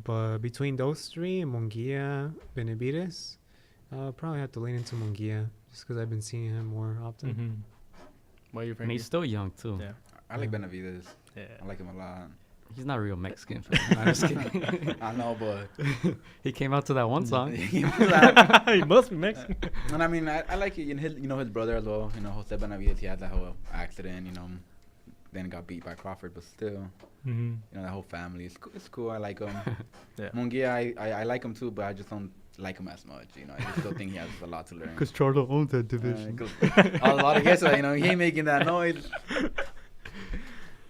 But between those three, Munguia, Benavidez, I'll probably have to lean into Munguia just because I've been seeing him more often. Mm-hmm. Why are you And Frankie? he's still young too. Yeah. I like Yeah. Benavidez. Yeah. I like him a lot. He's not real Mexican. I'm just kidding. I know, but He came out to that one song. He must be Mexican. And I mean, I like it. His brother as well. Jose Benavidez. He had that whole accident. Then got beat by Crawford, but still, Mm-hmm. that whole family. It's cool. I like him. Yeah. Munguia, I like him too, but I just don't like him as much. I still think he has a lot to learn. Charlo owns that 'Cause a lot of yesterday, he ain't making that noise.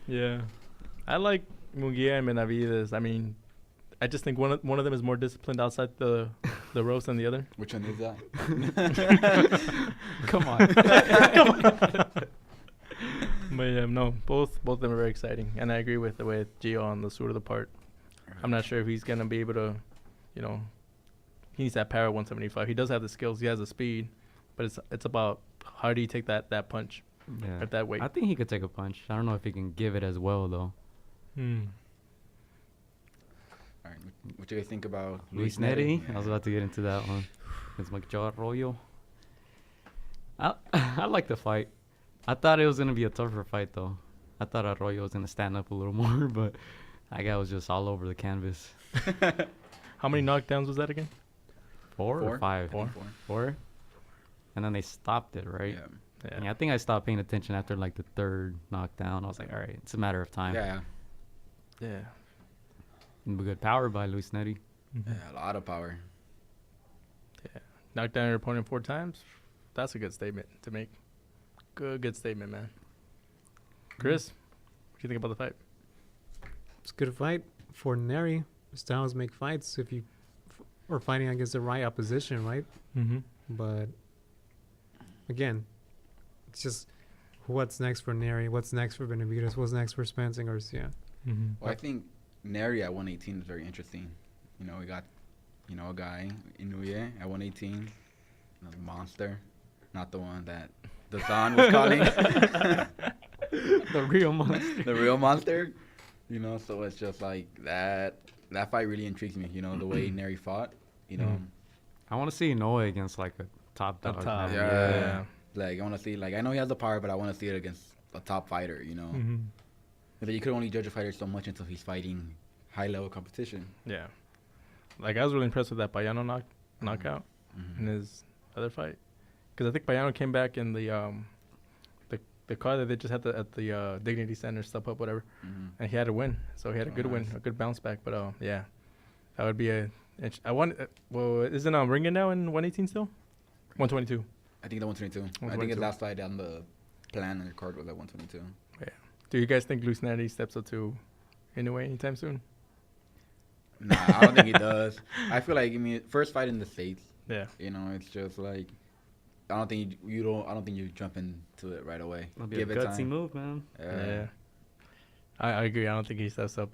Yeah. I like Munguia and Benavidez. I mean, I just think one of them is more disciplined outside the ropes than the other. Which one is that? Come on. But yeah, no, both of them are very exciting, and I agree with Gio on the sort of the part. I'm not sure if he's gonna be able to, he needs that power at 175. He does have the skills, he has the speed, but it's about how do you take that punch Yeah. at that weight. I think he could take a punch. I don't know if he can give it as well though. All right, what do you guys think about Luis Neri. I was about to get into that one. It's Joe Arroyo. I like the fight. I thought it was gonna be a tougher fight though. I thought Arroyo was gonna stand up a little more, but that guy was just all over the canvas. How many knockdowns was that again? Four or five? Four. Four. And then they stopped it, right? Yeah. Yeah, I think I stopped paying attention after like the third knockdown. I was like, all right, it's a matter of time. Yeah. Yeah. And good power by Luis Neri. Yeah, a lot of power. Knocked down your opponent 4 times. That's a good statement to make. Good statement, man. Chris, what do you think about the fight? It's a good fight for Neri. Styles make fights if you are fighting against the right opposition, right? Mm-hmm. But again, it's just what's next for Neri, what's next for Benavidez, what's next for Spence and Garcia. Mm-hmm. Well, I think Neri at 118 is very interesting. We got You know, a guy, Inoue, at 118. A monster. Not the one that the Don was calling. The real monster. The real monster. You know, so it's just like that. That fight really intrigues me. You know, the way Neri fought. You know. I want to see Inoue against like a top Up dog. top. man. Yeah. Like, I want to see, like, I know he has the power, but I want to see it against a top fighter, you know. Mm-hmm. But you could only judge a fighter so much until he's fighting high-level competition. Yeah. Like, I was really impressed with that Payano knockout in his other fight. Because I think Payano came back in the car that they just had at the Dignity Center, Step Up, whatever. And he had a win. So he had a good win, a good bounce back. But, yeah, that would be I want, well, isn't Ringen now in 118 still? 122. I think the 122. I think his last fight on the plan and the card was at 122. Yeah. Do you guys think Lucinati steps up to Inoue anytime soon? Nah, I don't think he does. I feel like, I mean, first fight in the States. Yeah. You know, it's just like, I don't think you jump into it right away. It'll be Give a it gutsy time. move, man. Yeah. I agree. I don't think he steps up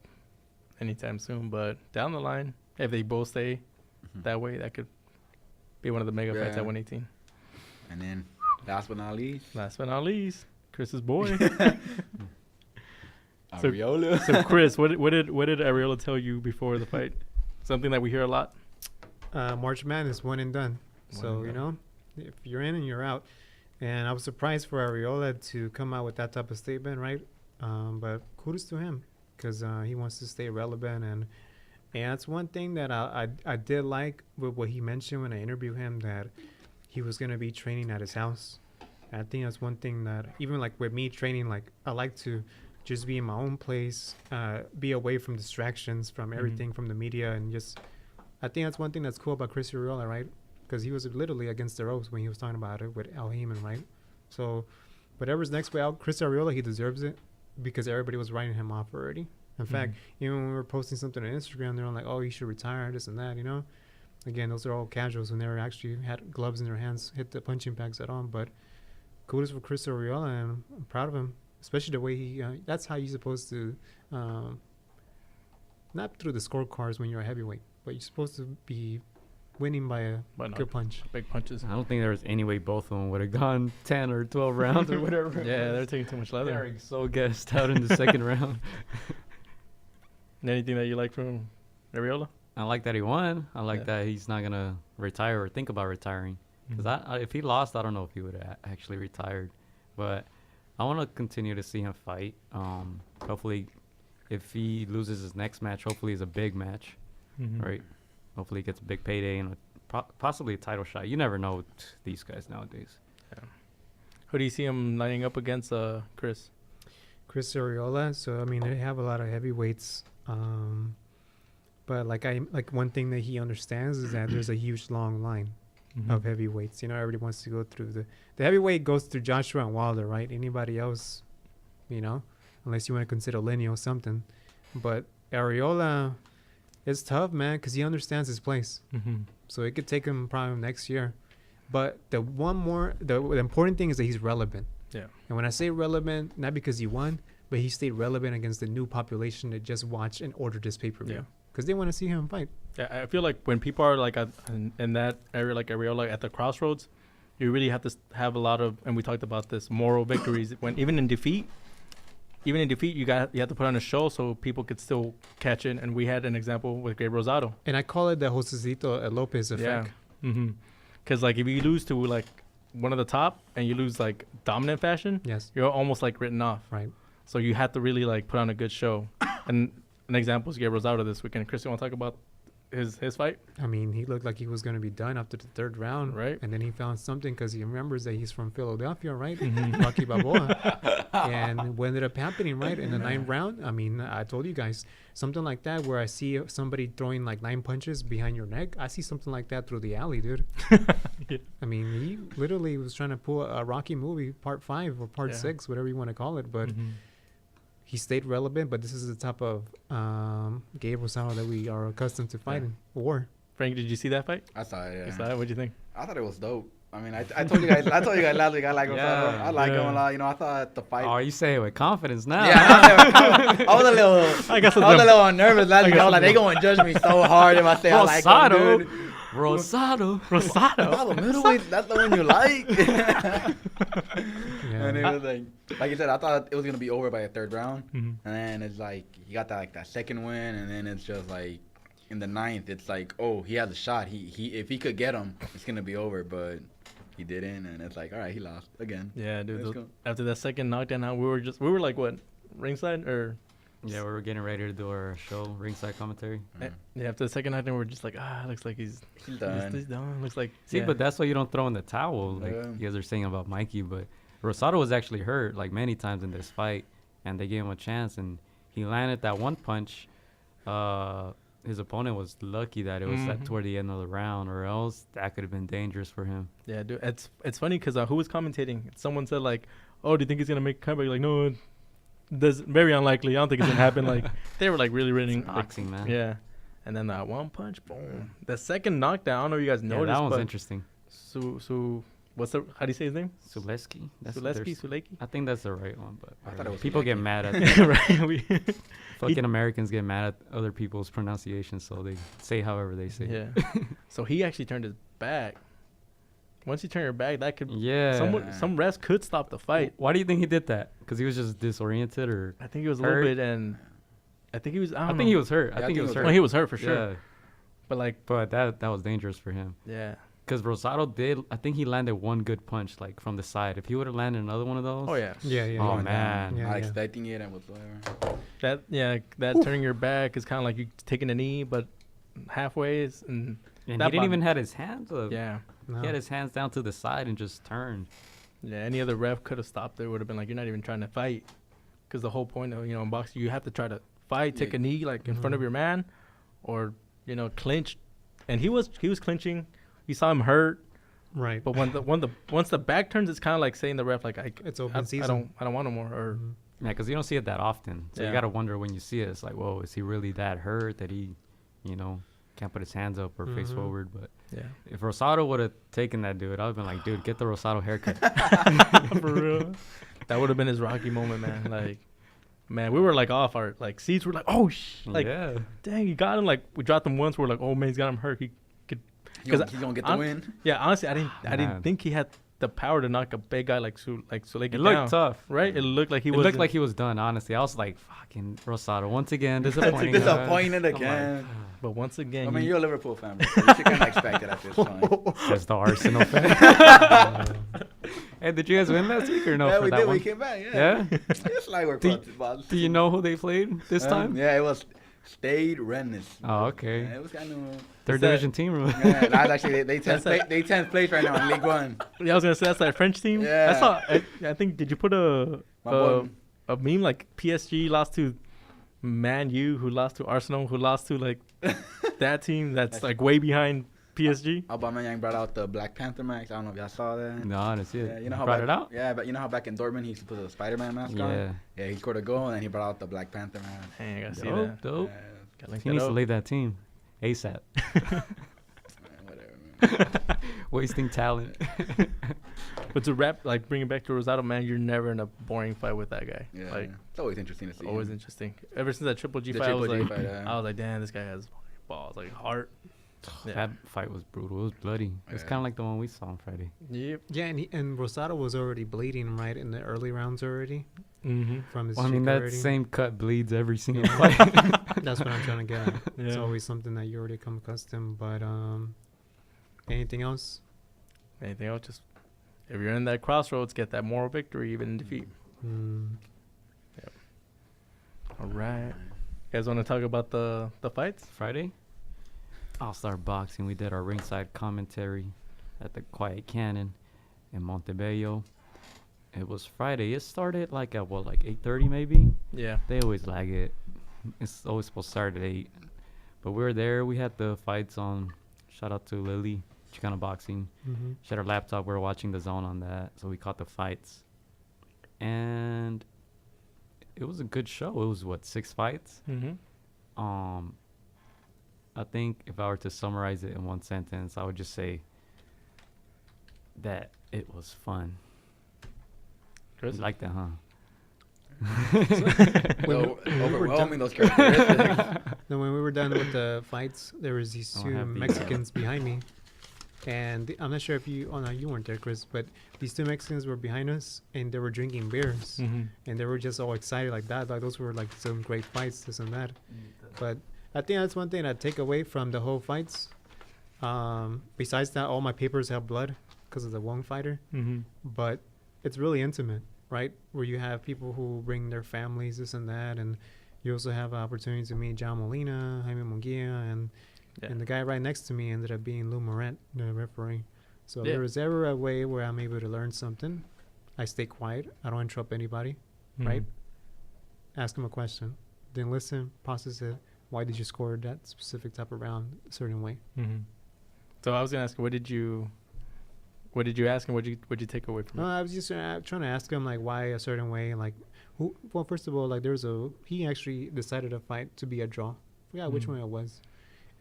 anytime soon. But down the line, if they both stay that way, that could be one of the mega fights at 118. And then, last but not least, Chris's boy. Arreola. So Chris, what did Arreola tell you before the fight? Something that we hear a lot. March Madness, one and done. So, you know, if you're in and you're out. And I was surprised for Arreola to come out with that type of statement, right? But kudos to him because he wants to stay relevant. And that's one thing that I did like with what he mentioned when I interviewed him, that he was going to be training at his house. And I think that's one thing that, even like with me training, like I like to just be in my own place, be away from distractions, from everything, from the media, and just, I think that's one thing that's cool about Chris Arreola, right? Because he was literally against the ropes when he was talking about it with Al Heyman, right? So whatever's next way out, Chris Arreola, he deserves it because everybody was writing him off already. In fact, even when we were posting something on Instagram, they were like, oh, he should retire, this and that, you know? Again, those are all casuals who never actually had gloves in their hands, hit the punching bags at all. But kudos for Chris Arreola, and I'm proud of him, especially the way he, that's how you're supposed to, not through the scorecards when you're a heavyweight, but you're supposed to be winning by a good punch. Big punches. I don't think there was any way both of them would have gone 10 or 12 rounds or whatever. Yeah, they're taking too much leather. They're so gassed out in the second round. Anything that you like from Arreola? I like that he won. I like that he's not going to retire or think about retiring. Because if he lost, I don't know if he would have actually retired. But I want to continue to see him fight. Hopefully, if he loses his next match, hopefully it's a big match, right? Hopefully he gets a big payday and possibly a title shot. You never know with these guys nowadays. Yeah. Who do you see him lining up against, Chris? Chris Arreola. So, I mean, they have a lot of heavyweights. But like one thing that he understands is that there's a huge long line of heavyweights. You know, everybody wants to go through the heavyweight goes through Joshua and Wilder, right? Anybody else, you know, unless you want to consider Lenny or something. But Arreola is tough, man, because he understands his place. So it could take him probably next year. But the important thing is that he's relevant. Yeah. And when I say relevant, not because he won, but he stayed relevant against the new population that just watched and ordered this pay-per-view. Yeah. Because they want to see him fight. Yeah, I feel like when people are like in that area, like Arreola, at the crossroads, you really have to have a lot of, and we talked about this, moral victories. When even in defeat, you have to put on a show so people could still catch it. And we had an example with Gabriel Rosado. And I call it the Josecito Lopez effect. Yeah. Because like if you lose to like one of the top and you lose like dominant fashion, you're almost like written off. Right. So you have to really like put on a good show. And an example is Gabriel Rosado this weekend. Chris, you want to talk about his fight? I mean, he looked like he was going to be done after the third round. Right. And then he found something because he remembers that he's from Philadelphia, right? Rocky Balboa. And what ended up happening, right, in the ninth round, I mean, I told you guys, something like that where I see somebody throwing like 9 punches behind your neck. I see something like that through the alley, dude. I mean, he literally was trying to pull a Rocky movie, part 5 or part 6, whatever you want to call it. But he stayed relevant, but this is the type of Gabriel Rosado that we are accustomed to fighting. War. Frank, did you see that fight? I saw it, yeah. You saw it? What'd you think? I thought it was dope. I mean, I told you guys last week I like Rosado. Yeah, I like him a yeah. lot. You know, I thought the fight. Oh, you say it with confidence now. Yeah, I was a little. I guess I was a little nervous last week. I was like, they gonna judge me so hard if I say I like him, Rosado. dude. Rosado. Rosado. Oh, middleweight, that's the one you like. Yeah. And it was like you said, I thought it was gonna be over by the third round, Mhm. and then it's like he got that second win, and then it's just like in the ninth, it's like, oh, he has a shot. He if he could get him, it's gonna be over, but he didn't, and it's like, all right, he lost again. Yeah, dude. Let's go. After that second knockdown, we were like what, ringside or Yeah, we were getting ready to do our show, ringside commentary. yeah. After the second knockdown, we're just like, looks like he's done. He's done. Looks like See, yeah. but that's why you don't throw in the towel, like Yeah. you guys are saying about Mikey. But Rosado was actually hurt like many times in this fight, and they gave him a chance, and he landed that one punch. His opponent was lucky that it was Mhm. toward the end of the round, or else that could have been dangerous for him. Yeah, dude. It's funny because who was commentating? Someone said like, "Oh, do you think he's gonna make a comeback?" Like, no, that's very unlikely. I don't think it's gonna happen. Like, they were like really It's like, boxing, man. yeah. And then that one punch, boom. The second knockdown. I don't know if you guys Yeah, noticed, that one's but interesting. what's the how do you say his name? Sulecki. Sulecki. I think that's the right one, but I thought it was people get Sulecki. mad at Right. We fucking Americans get mad at other people's pronunciation, so they say however they say. yeah. So he actually turned his back. Once you turn your back, that could Yeah. some refs could stop the fight. Why do you think he did that? Because he was just disoriented, or I think he was a little Hurt. bit, and I think he was. I I don't think know. he was hurt. Yeah, I think he was hurt. Well, he was hurt for sure. Yeah, But like, but that was dangerous for him. yeah. Because Rosado did. I think he landed one good punch, like from the side. If he would have landed another one of those. Oh yeah. Yeah, yeah. Oh, yeah. man. Yeah, Not yeah. expecting it and whatsoever. That turning your back is kind of like you taking a knee, but halfway is, and And that he didn't bot- even had his hands up. yeah, No. He had his hands down to the side and just turned. yeah. Any other ref could have stopped it. Would have been like, you're not even trying to fight, because the whole point of in boxing, you have to try to fight, take Yeah. a knee like in front of Mhm. your man, or clinch. And he was clinching. You saw him hurt, Right. but once the back turns, it's kind of like saying the ref like It's I open season. don't want no more. Or Mhm. Yeah, because you don't see it that often. So Yeah. you got to wonder when you see it. It's like, whoa, is he really that hurt that he, can't put his hands up or face Mhm. forward? But yeah, if Rosado would have taken that dude, I would have been like, dude, get the Rosado haircut. for real. That would have been his Rocky moment, man. Like, man, we were like off our seats. Were like, oh like, yeah. dang, he got him. Like, we dropped him once. We're like, oh man, he's got him hurt. He could. He's 'Cause gonna get the I'm- win. Yeah, honestly, I Man. didn't think he had the power to knock a big guy like Sulecki It down. looked tough. Right? It looked like he It was. looked like he was done, honestly. I was like, fucking Rosado, once again, disappointing. Disappointed I'm again. But once again, I mean, you- you're a Liverpool fan, bro, so you should kind of expect it at this point. Says the Arsenal fan. Hey, did you guys win last week or no? yeah, for we that did. one? We came back. Yeah. Yeah? It's like we're Do- boss. Do you know who they played this time? Yeah, it was Stade Rennes. Oh, okay. Yeah, it was kind of. Third Is that- division team. Or Yeah, that's actually they That's 10th place right now in League One. Yeah, I was gonna say that's that French team. Yeah. I saw. I think did you put My boy. a meme like PSG lost to Man U, who lost to Arsenal, who lost to like that team that's like way behind PSG. Aubameyang brought out the Black Panther mask. I don't know if y'all saw that. No, I didn't see it. Yeah, you know how Brought back, it out? Yeah, but you know how back in Dortmund he used to put the Spider-Man mask on. Yeah. Yeah, he scored a goal and then he brought out the Black Panther mask. Dang, I gotta see Dope, that. dope. Yeah, Gotta link He that needs to up. leave that team ASAP. man, whatever, man. Wasting talent. But to wrap, like bring it back to Rosado, man, you're never in a boring fight with that guy. Yeah, Like it's always interesting to see. always him. interesting. Ever since that Triple G The fight, I was Triple G like, fight, yeah. I was like, damn, this guy has balls, like heart. Yeah. That fight was brutal. It was bloody. It was Yeah. kind of like the one we saw on Friday. Yep. Yeah, and Rosado was already bleeding right in the early rounds already Mm-hmm. from his Well, I mean, cheek that already. same cut bleeds every single Yeah. fight. That's what I'm trying to get at. It's Yeah. always something that you already come accustomed. But anything else? Anything else? Just if you're in that crossroads, get that moral victory, even in defeat. Mm, All right. You guys want to talk about the fights? Friday, Allstar Boxing. We did our ringside commentary at the Quiet Cannon in Montebello. It was Friday. It started like at 8:30 maybe. Yeah. They always lag it. It's always supposed to start at 8. But we were there. We had the fights on. Shout out to Lily, Chicana Boxing. mm-hmm. She had her laptop. We were watching the zone on that. So we caught the fights. And it was a good show. It was, 6 fights? Mm-hmm. I think if I were to summarize it in one sentence, I would just say that it was fun. Chris? You like that, huh? Overwhelming those characteristics. No, when we were done with the fights, there was these I two don't have these. Mexicans behind me, and I'm not sure if you. Oh no, you weren't there, Chris. But these two Mexicans were behind us, and they were drinking beers, Mm-hmm. and they were just all excited like that. Like those were like some great fights, this and that. But I think that's one thing I take away from the whole fights. Besides that, all my papers have blood because of the one fighter, Mm-hmm. but it's really intimate, right? Where you have people who bring their families, this and that, and you also have opportunities to meet John Molina, Jaime Munguia, and the guy right next to me ended up being Lou Moret, the referee. So if Yeah. there was ever a way where I'm able to learn something, I stay quiet. I don't interrupt anybody, right? Ask them a question. Then listen, process it. Why did you score that specific type of round a certain way? Mm-hmm. So I was gonna ask, what did you ask, and what did you take away from it? I was just trying to ask him like why a certain way, like who. Well, first of all, like he actually decided a fight to be a draw. Forgot which Mhm. one it was,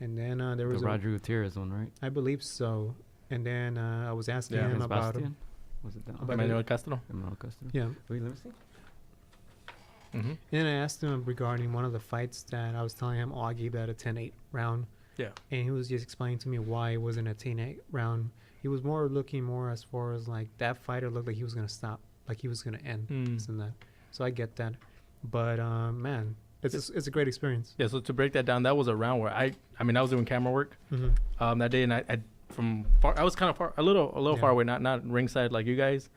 and then there The was Roger Gutierrez one, right? I believe so. And then I was asking Yeah. him Against about Bastian? Was it that one? About Emmanuel Castro. Emmanuel Castro? yeah. Wait, let me see. Mm-hmm. And then I asked him regarding one of the fights that I was telling him, I gave that a 10-8 round. Yeah. And he was just explaining to me why it wasn't a 10-8 round. He was looking more as far as like that fighter looked like he was going to stop, like he was going to end this and that. So I get that. But man, it's a great experience. Yeah. So to break that down, that was a round where I was doing camera work Mm-hmm. that day, and I from far, I was kind of far, a little Yeah. far away, not ringside like you guys,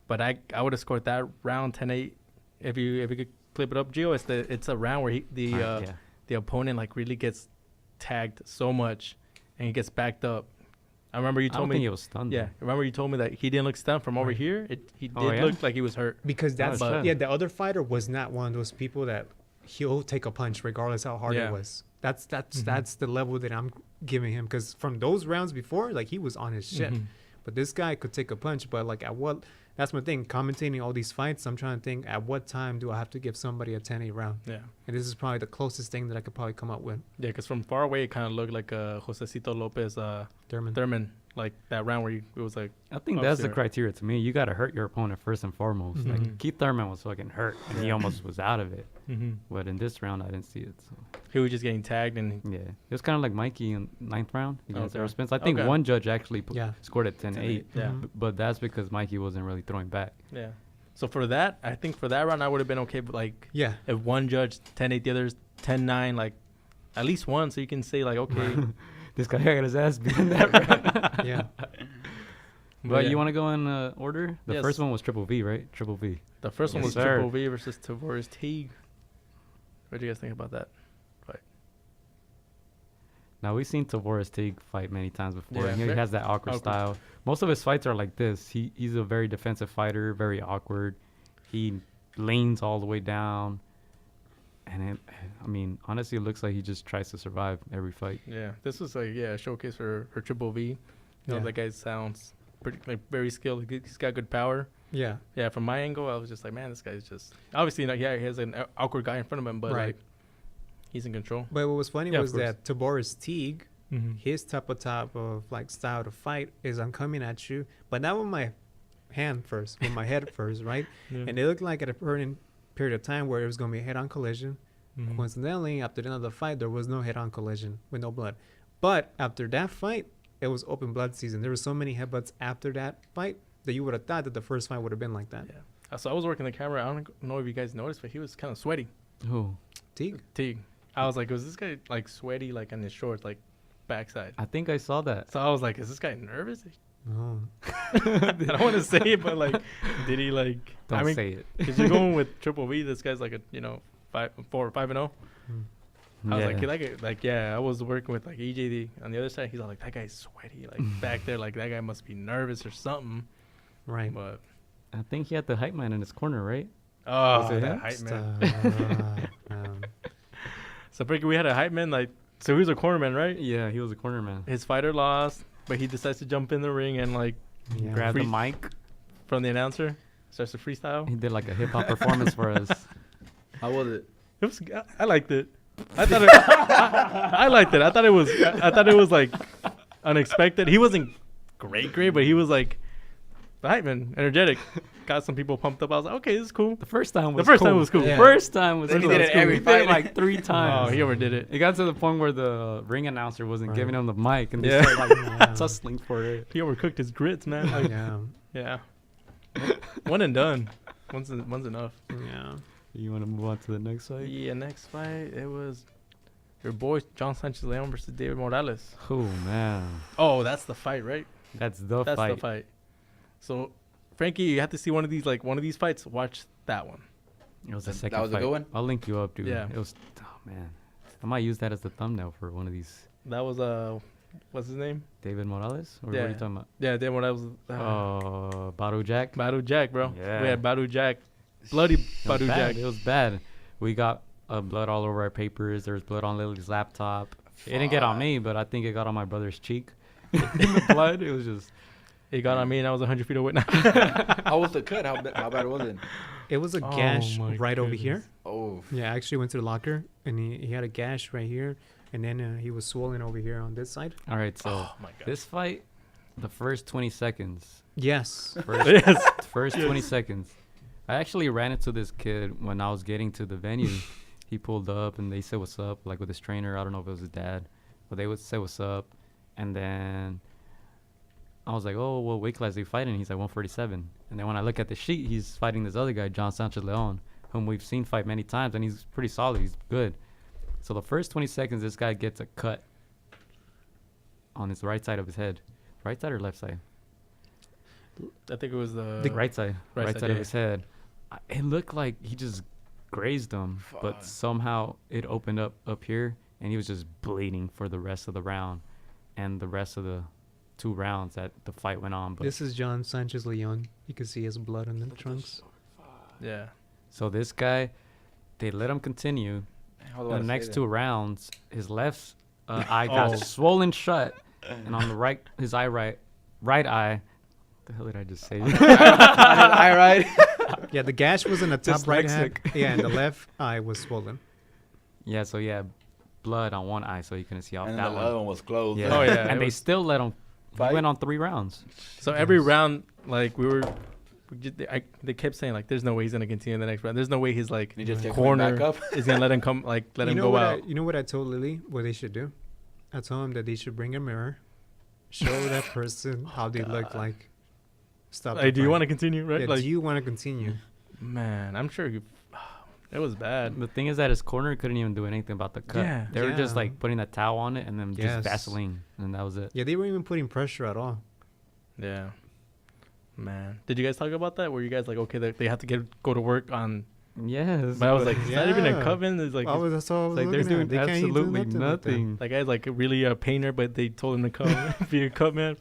but I would have scored that round 10-8 if you could clip it up, Gio. It's a round where the opponent like really gets tagged so much and he gets backed up. I remember you I don't told think me. he was stunned. Yeah, remember you told me that he didn't look stunned from over Right. here. He Oh, did yeah? look like he was hurt. Because that's But- the other fighter was not one of those people that he'll take a punch regardless how hard Yeah. it was. That's Mhm. that's the level that I'm giving him, because from those rounds before, like he was on his shit. Mhm. But this guy could take a punch. But like at what? That's my thing. Commentating all these fights, I'm trying to think at what time do I have to give somebody a 10-8 round? Yeah, And this is probably the closest thing that I could probably come up with. yeah, because from far away it kind of looked like Josecito Lopez Thurman. Thurman, like that round where it was like. I think that's the Obviously. criteria to me. You got to hurt your opponent first and foremost. Mhm. Like Keith Thurman was fucking hurt, and he Yeah. almost was out of it. Mm-hmm. But in this round, I didn't see it. So He was just getting tagged, and yeah, it was kind of like Mikey in 9th round against Okay. Errol Spence. I think Okay. one judge actually Yeah. scored at 10-8. Yeah. Mhm. But that's because Mikey wasn't really throwing back. yeah. So for that, I think for that round I would have been okay. But like, Yeah. if one judge 10-8, the others 10-9, like at least one, so you can say like, okay. This guy got his ass beat in that round. Yeah. But yeah. you want to go in order? The Yes. first one was Triple V, right? Triple V. The first one Yes, was sir. Triple V versus Tavoris Teague. What do you guys think about that? Now, we've seen Tavoris Teague fight many times before. Yeah, and he very has that awkward awkward. style. Most of his fights are like this. He's a very defensive fighter, very awkward. He leans all the way down. And, honestly, it looks like he just tries to survive every fight. Yeah, this was like a showcase for Triple V. You know, Yeah. that guy sounds pretty like very skilled. He's got good power. Yeah. Yeah, from my angle, I was just like, man, this guy's just obviously, he has an awkward guy in front of him, but Right. like he's in control. But what was funny Yeah, of was that Tavoris Teague, Mm-hmm. his type of like style to fight is I'm coming at you, but not with my hand first, with my head first, right? Yeah. And it looked like at a certain period of time where it was going to be a head-on collision. Mhm. Coincidentally, after the end of the fight, there was no head-on collision with no blood. But after that fight, it was open blood season. There were so many headbutts after that fight that you would have thought that the first fight would have been like that. Yeah. So I was working the camera. I don't know if you guys noticed, but he was kind of sweaty. Who? Teague. Teague. I was like, was this guy like sweaty, like on his shorts, like backside? I think I saw that. So I was like, is this guy nervous? Oh. I don't want to say it, but like, did he like? Don't say it. Because you're going with Triple V. This guy's like a 5-4 or 5-0. I was like, I was working with like EJD on the other side. He's all like, that guy's sweaty, like back there, like that guy must be nervous or something. Right. But I think he had the hype man in his corner, right? oh, Was it that him? hype man. So freaking, we had a hype man, like, so he was a corner man, right? Yeah, he was a corner man. His fighter lost, but he decides to jump in the ring and like Yeah. Grabbed the Free- mic. from the announcer starts to freestyle. He did like a hip hop performance for us. How was it? It was, I liked it. I thought it, I liked it. I thought it was like unexpected. He wasn't great, but he was like, the hype man, energetic. Got some people pumped up. I was like, okay, this is cool. The first time was The first cool. time was cool. Yeah. First time was Then cool. he did it every He did it fight. like 3 Oh, times. he overdid it. It got to the point where the ring announcer wasn't Right. giving him the mic, and they Yeah. started Yeah. like tussling for it. He overcooked his grits, man. Like, Yeah. yeah. One and done. One's enough. Yeah. You want to move on to the next fight? Yeah, next fight, it was your boy John Sanchez Leon versus David Morales. Oh man, Oh, that's the fight, right? that's the That's fight. the fight. So, Frankie, you have to see one of these fights. Watch that one. It was the That second was a fight. good one? I'll link you up, dude. Yeah. It was. Oh man, I might use that as the thumbnail for one of these. That was what's his name? David Morales, or what are Yeah. you talking about? Yeah, David Morales. Badu Jack. Badu Jack, bro. Yeah. We had Badu Jack, bloody It was Badu bad. Jack. It was bad. We got blood all over our papers. There was blood on Lily's laptop. It didn't get on me, but I think it got on my brother's cheek. The blood. It was just. He got on me, and I was 100 feet away. Now. How was the cut? How bad was it? It was a Oh gash my right over here. goodness. Oh, Yeah, I actually went to the locker and he had a gash right here, and then he was swollen over here on this side. All right, so Oh my god. this fight, the first 20 seconds. Yes. First, Yes. first 20 seconds. I actually ran into this kid when I was getting to the venue. He pulled up and they said what's up, like with his trainer. I don't know if it was his dad, but they would say what's up. And then I was like, oh, what weight class are you fighting? He's like 147. And then when I look at the sheet, he's fighting this other guy, John Sanchez Leon, whom we've seen fight many times, and he's pretty solid. He's good. So the first 20 seconds, this guy gets a cut on his right side of his head. Right side or left side? I think it was the Right side. right Right side, side of yeah. his head. It looked like he just grazed him, but Fuck. somehow it opened up here, and he was just bleeding for the rest of the round and the rest of the 2 rounds that the fight went on. But This is John Sanchez Leon. You can see his blood on the trunks. Yeah. so this guy, they let him continue. The next 2 rounds, his left eye got Oh. swollen shut, and on the right eye. The hell did I just say? All right. Yeah, the gash was in the top right hand. Dyslexic. Yeah, and the left eye was swollen. Yeah, so yeah, blood on one eye, so you couldn't see off And that the one. other one was closed. Yeah. Oh, yeah, and it they was- still let him. He Fight? went on 3 rounds. So every round, like they kept saying like, "There's no way he's gonna continue the next round. There's no way his like He just kept coming corner back up. is gonna let him come let him know go what out." you know what I told Lily? What they should do? I told him that they should bring a mirror, show that person how they look like. Stop. Like, do you want to continue? Right? Yeah, like, do you want to continue? man, I'm sure it was bad. The thing is that his corner couldn't even do anything about the cut. Yeah. They were just Yeah. like putting a towel on it and then Yes. just Vaseline, and that was it. Yeah, they weren't even putting pressure at all. Yeah, man. Did you guys talk about that? Were you guys like, okay, they have to go to work on? Yes. But I was like, it's not even a Yeah. coven. It's like That's all I was like they're looking doing at. They can't even do absolutely nothing with that. nothing. that guy's like really a painter, but they told him to come be a cut man.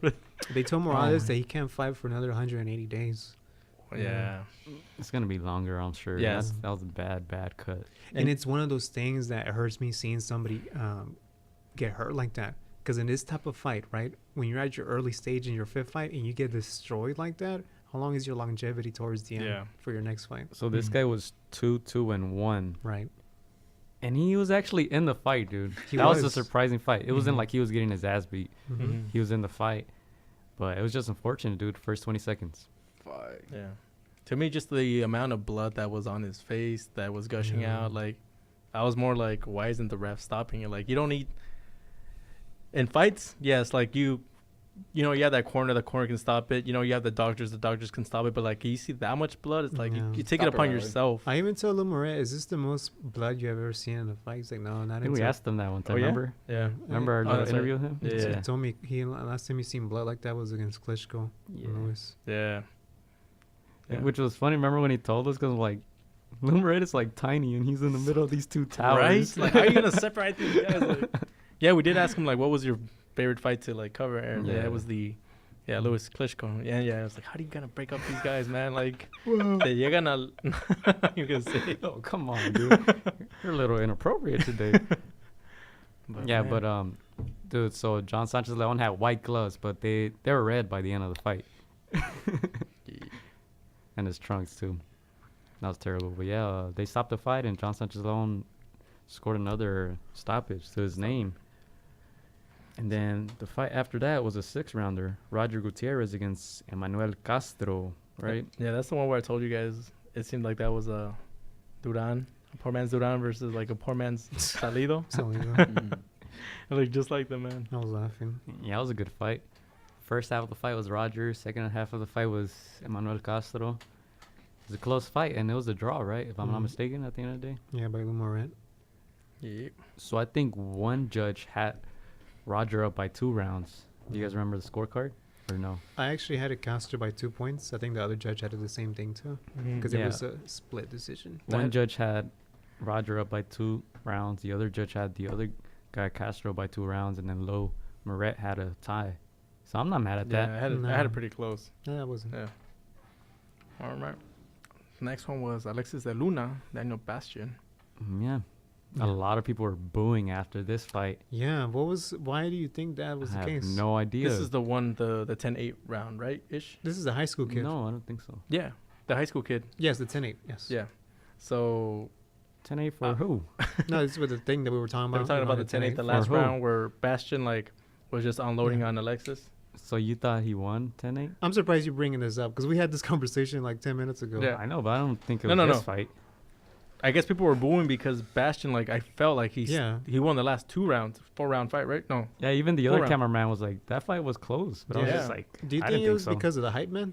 They told Morales my- that he can't fight for another 180 days. Yeah. It's gonna be longer, I'm sure. Yeah. That was a bad cut. And it's one of those things that hurts me seeing somebody get hurt like that. Because in this type of fight, right, when you're at your early stage in your 5th fight and you get destroyed like that, how long is your longevity towards the end Yeah. for your next fight? So this Mhm. guy was 2-2-1, Right. and he was actually in the fight, dude. He That was a was. surprising fight. It wasn't Mhm. like he was getting his ass beat. Mhm. He was in the fight, but it was just unfortunate, dude. First 20 seconds. Fuck. Yeah. To me, just the amount of blood that was on his face that was gushing Yeah. out, like, I was more like, why isn't the ref stopping it? Like, you don't need. In fights, yes, like you have that corner, the corner can stop it. You have the doctors can stop it. But like, you see that much blood, it's like Yeah. you take Stop it it upon right away. yourself. I even told Lumoret, is this the most blood you have ever seen in a fight? He's like, no, not I think we until- asked him that one time. Oh, yeah? Remember? Yeah. Remember our Oh, little that's right. interview with him? Yeah. He told me last time he seen blood like that was against Klitschko. Yeah. Lewis. Yeah. Yeah. Which was funny. Remember when he told us? Because like, Lumered is like tiny, and he's in the middle of these 2 towers. Right? Like, how are you gonna separate these guys? Like, yeah, we did ask him like, what was your favorite fight to like cover? And yeah, Yeah. it was Lewis Klitschko. Yeah. I was like, how are you gonna break up these guys, man? Like, you're gonna you can say. Oh, come on, dude. You're a little inappropriate today. Yeah, man. but dude. So John Sanchez Leon had white gloves, but they were red by the end of the fight. And his trunks too. That was terrible. But yeah, they stopped the fight, and John Sanchez Leon scored another stoppage to his name. And then the fight after that was a 6-rounder. Roger Gutierrez against Emmanuel Castro, right? Yeah, that's the one where I told you guys it seemed like that was a Duran, a poor man's Duran versus like a poor man's Salido. Salido. Like just like the man. I was laughing. Yeah, it was a good fight. First half of the fight was Roger. Second half of the fight was Emmanuel Castro. It was a close fight, and it was a draw, right? If I'm not mistaken, at the end of the day. Yeah, by Lumorant. Yeah. So I think one judge had Roger up by 2 rounds. Do you guys remember the scorecard or no? I actually had it Castro by 2 points. I think the other judge had it the same thing too, Mm-hmm. because Yeah. it was a split decision. One judge had Roger up by 2 rounds. The other judge had the other guy Castro by 2 rounds, and then Low Moret had a tie. So I'm not mad at Yeah, that. I had it pretty close. No, that wasn't. Yeah. All right. Next one was Alexis de Luna, Daniel Bastian. Yeah. A lot of people were booing after this fight. Yeah, why do you think that was I the have case? no idea. This is the one, the 10-8 round, right? Ish. This is a high school kid. No, I don't think so. Yeah, the high school kid. Yes, the 10-8. Yes. Yeah. So 10-8 for who? No, this is with the thing that we were talking they about. were talking about the 10-8, the last who? round where Bastian like was just unloading on Alexis. So you thought he won 10-8? I'm surprised you're bringing this up because we had this conversation like 10 minutes ago. Yeah. I know, but I don't think it No, was no, this no. fight. I guess people were booing because Bastian, like, I felt like he won the last 2 rounds, 4-round fight, right? No. Yeah, even the 4 other round. cameraman was like, that fight was close. But I was Yeah. just like, Do you I think didn't it was so. because of the hype man?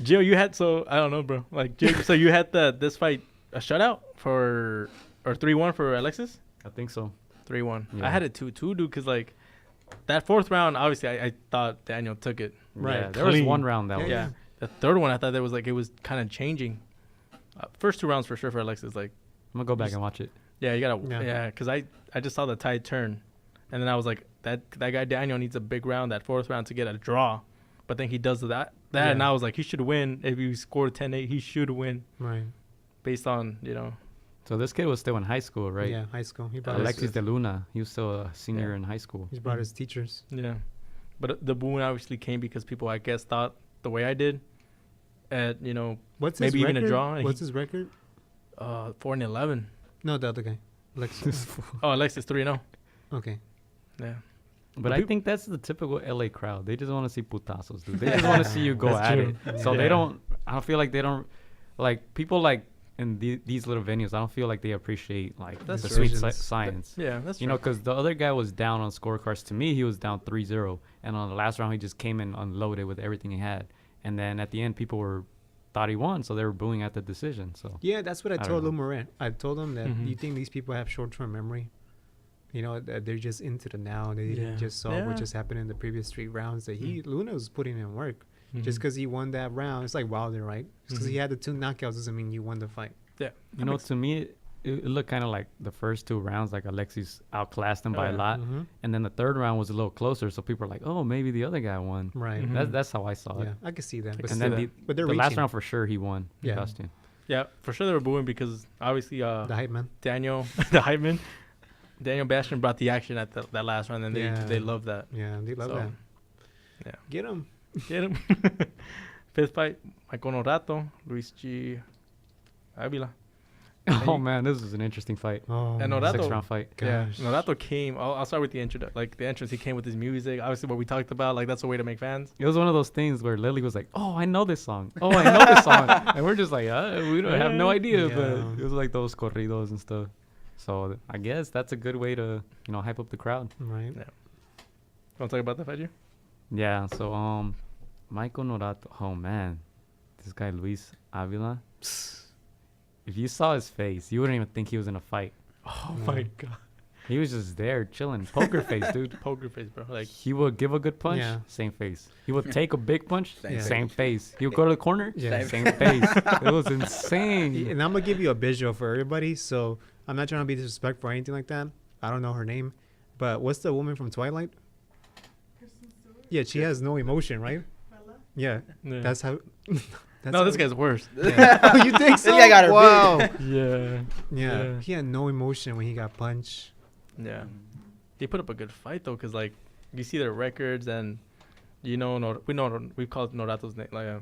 Gio, you had, so I don't know, bro. Like, Gio, so you had this fight a shutout or 3-1 for Alexis? I think so. 3-1. Yeah. I had it 2-2, dude, because like that 4th round, obviously I thought Daniel took it. Right. Yeah, there was Clean. one round that was. Yeah. The 3rd one, I thought there was like it was kind of changing. First 2 rounds for sure for Alexis. Like, I'm going to go back and watch it. yeah, you gotta, Yeah. yeah, because I just saw the tide turn, and then I was like, that guy Daniel needs a big round, that 4th round to get a draw, but then he does that, Yeah. and I was like, he should win if he scored 10-8. He should win Right. based on So this kid was still in high school, right? Yeah, high school. He brought Alexis his, de Luna. He was still a senior Yeah. in high school. he's brought his teachers. yeah. But the boon obviously came because people, I guess, thought the way I did, at What's maybe his even record? a draw. What's his record? 4-11. No, the other guy. Alexis. Oh, Alexis 3-0. Okay. Yeah. But I think that's the typical LA crowd. They just want to see putazos, dude. They just want to see you go That's at true. it. So Yeah. they don't. I don't feel like they don't. Like people like in these little venues, I don't feel like they appreciate like That's the true. sweet Decisions. science. Yeah, that's You know, because the other guy was down on scorecards. To me, he was down 3-0, and on the last round, he just came in unloaded with everything he had. And then at the end, people thought he won, so they were booing at the decision. So Yeah, that's what I don't told know. Lou Moran. I told him that Mhm. you think these people have short-term memory. You know, that they're just into the now. They Yeah. just saw Yeah. what just happened in the previous 3 rounds. That Luna was putting in work. Just Mhm. because he won that round, it's like Wilder, right? Just because he Mhm. had the 2 knockouts doesn't mean you won the fight. Yeah. you know, to me, it looked kind of like the first 2 rounds, like Alexis outclassed him by a yeah. lot. Mhm. And then the 3rd round was a little closer, so people are like, "Oh, maybe the other guy won." Right. Mhm. That's how I saw Yeah, it. I can see that. But, And see then that. but they're the last reaching. round for sure he won. Yeah. Bastian. Yeah, for sure they were booing because obviously the hype man. Daniel, the hype man, Daniel Bastian brought the action at that last round, and Yeah. they love that. Yeah, they love So, that. yeah. Get him. Get him. 5th fight, Michael Norato, Luis G. Avila. Oh man, this was an interesting fight. Oh, And my Norato- 6-round fight. Yeah, gosh. Norato came. I'll start with the intro. Like the entrance, he came with his music. Obviously, what we talked about, like that's a way to make fans. It was one of those things where Lily was like, "Oh, I know this song. Oh, I know this song," and we're just like, "We don't have no idea." Yeah. But it was like those corridos and stuff. So I guess that's a good way to hype up the crowd. Right. Yeah. Want to talk about the fight, you? Yeah. So Michael Norato. Oh man, this guy Luis Avila. If you saw his face, you wouldn't even think he was in a fight. Oh Yeah. my god, He was just there chilling, poker face, dude. poker face, bro. Like He would give a good punch, Yeah. same face. He would take a big punch, Same same face. He would go to the corner, Yeah. same face. It was insane. And I'm gonna give you a visual for everybody. So I'm not trying to be disrespectful or anything like that. I don't know her name, but what's the woman from Twilight? Yeah, she has no emotion, right? Yeah, yeah. that's how. That's no, how- this guy's worse. Yeah. Oh, you think so? guy got her wow. Yeah. Yeah. Yeah. He had no emotion when he got punched. Yeah. He put up a good fight though, cause like you see their records and we know we've called Norato's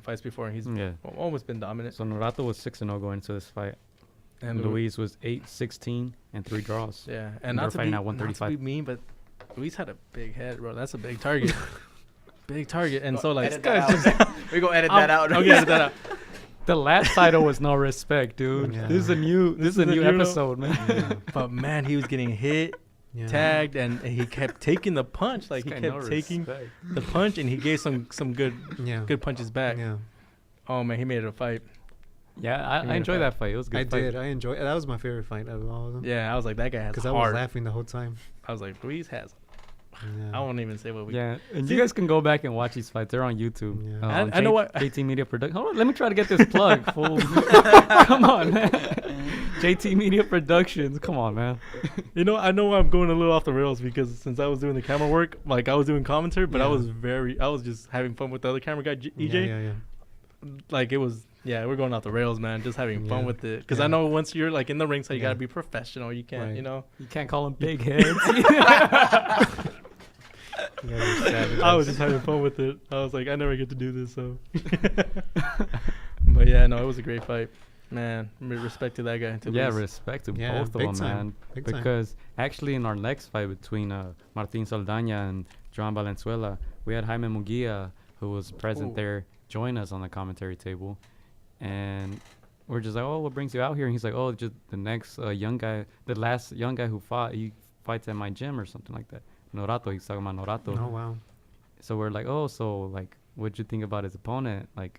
fights before, and he's Yeah. almost been dominant. So Norato was 6-0 going into this fight. And Luis was 8-16 and 3 draws. Yeah, And and they're not to, fighting be, at not to 135. be mean, but Luis had a big head, bro. That's a big target. Big target. And so, like, Edit that out. We're going to edit that out. Okay, edit that out. The last title was no respect, dude. Yeah. This is a new episode, man. Yeah. But, man, he was getting hit, Yeah. tagged, and he kept taking the punch. Like, he This guy, kept no taking respect. the punch, and he gave some good Yeah. punches back. Yeah. Oh, man, he made it a fight. Yeah, I I mean, enjoyed if that fight. It was a good I fight. did. I enjoyed. That was my favorite fight out of all of them. Yeah, I was like, that guy has Because I was heart. laughing the whole time. I was like, Luis has. Yeah. I won't even say what we. Yeah, and See- you guys can go back and watch these fights. They're on YouTube. Yeah. On I know what- JT Media Production. Hold on, let me try to get this plug. Fool. Come on, man. JT Media Productions. Come on, man. You know, I know I'm going a little off the rails because since I was doing the camera work, like I was doing commentary, but I Yeah. was just having fun with the other camera guy, EJ. Yeah. Like it was, yeah, we're going off the rails, man. Just having fun Yeah. with it. Because Yeah. I know once you're like in the ring, so you Yeah. gotta be professional. You can't, Right. you know. You can't call them big heads. Yeah, you're savage. I was just having fun with it. I was like, I never get to do this, so. But yeah, no, it was a great fight, man. Respect to that guy. To Yeah, Luis. respect to Yeah, both of big them, time. man. Big time. Because actually, in our next fight between Martin Saldaña and Joan Valenzuela, we had Jaime Munguia, who was present Ooh. there, join us on the commentary table. And we're just like, oh, what brings you out here? And he's like, oh, just the next young guy, the last young guy who fought, he fights at my gym or something like that. Norato, he's talking about Norato. Oh wow. So we're like, oh, so like, what'd you think about his opponent? Like,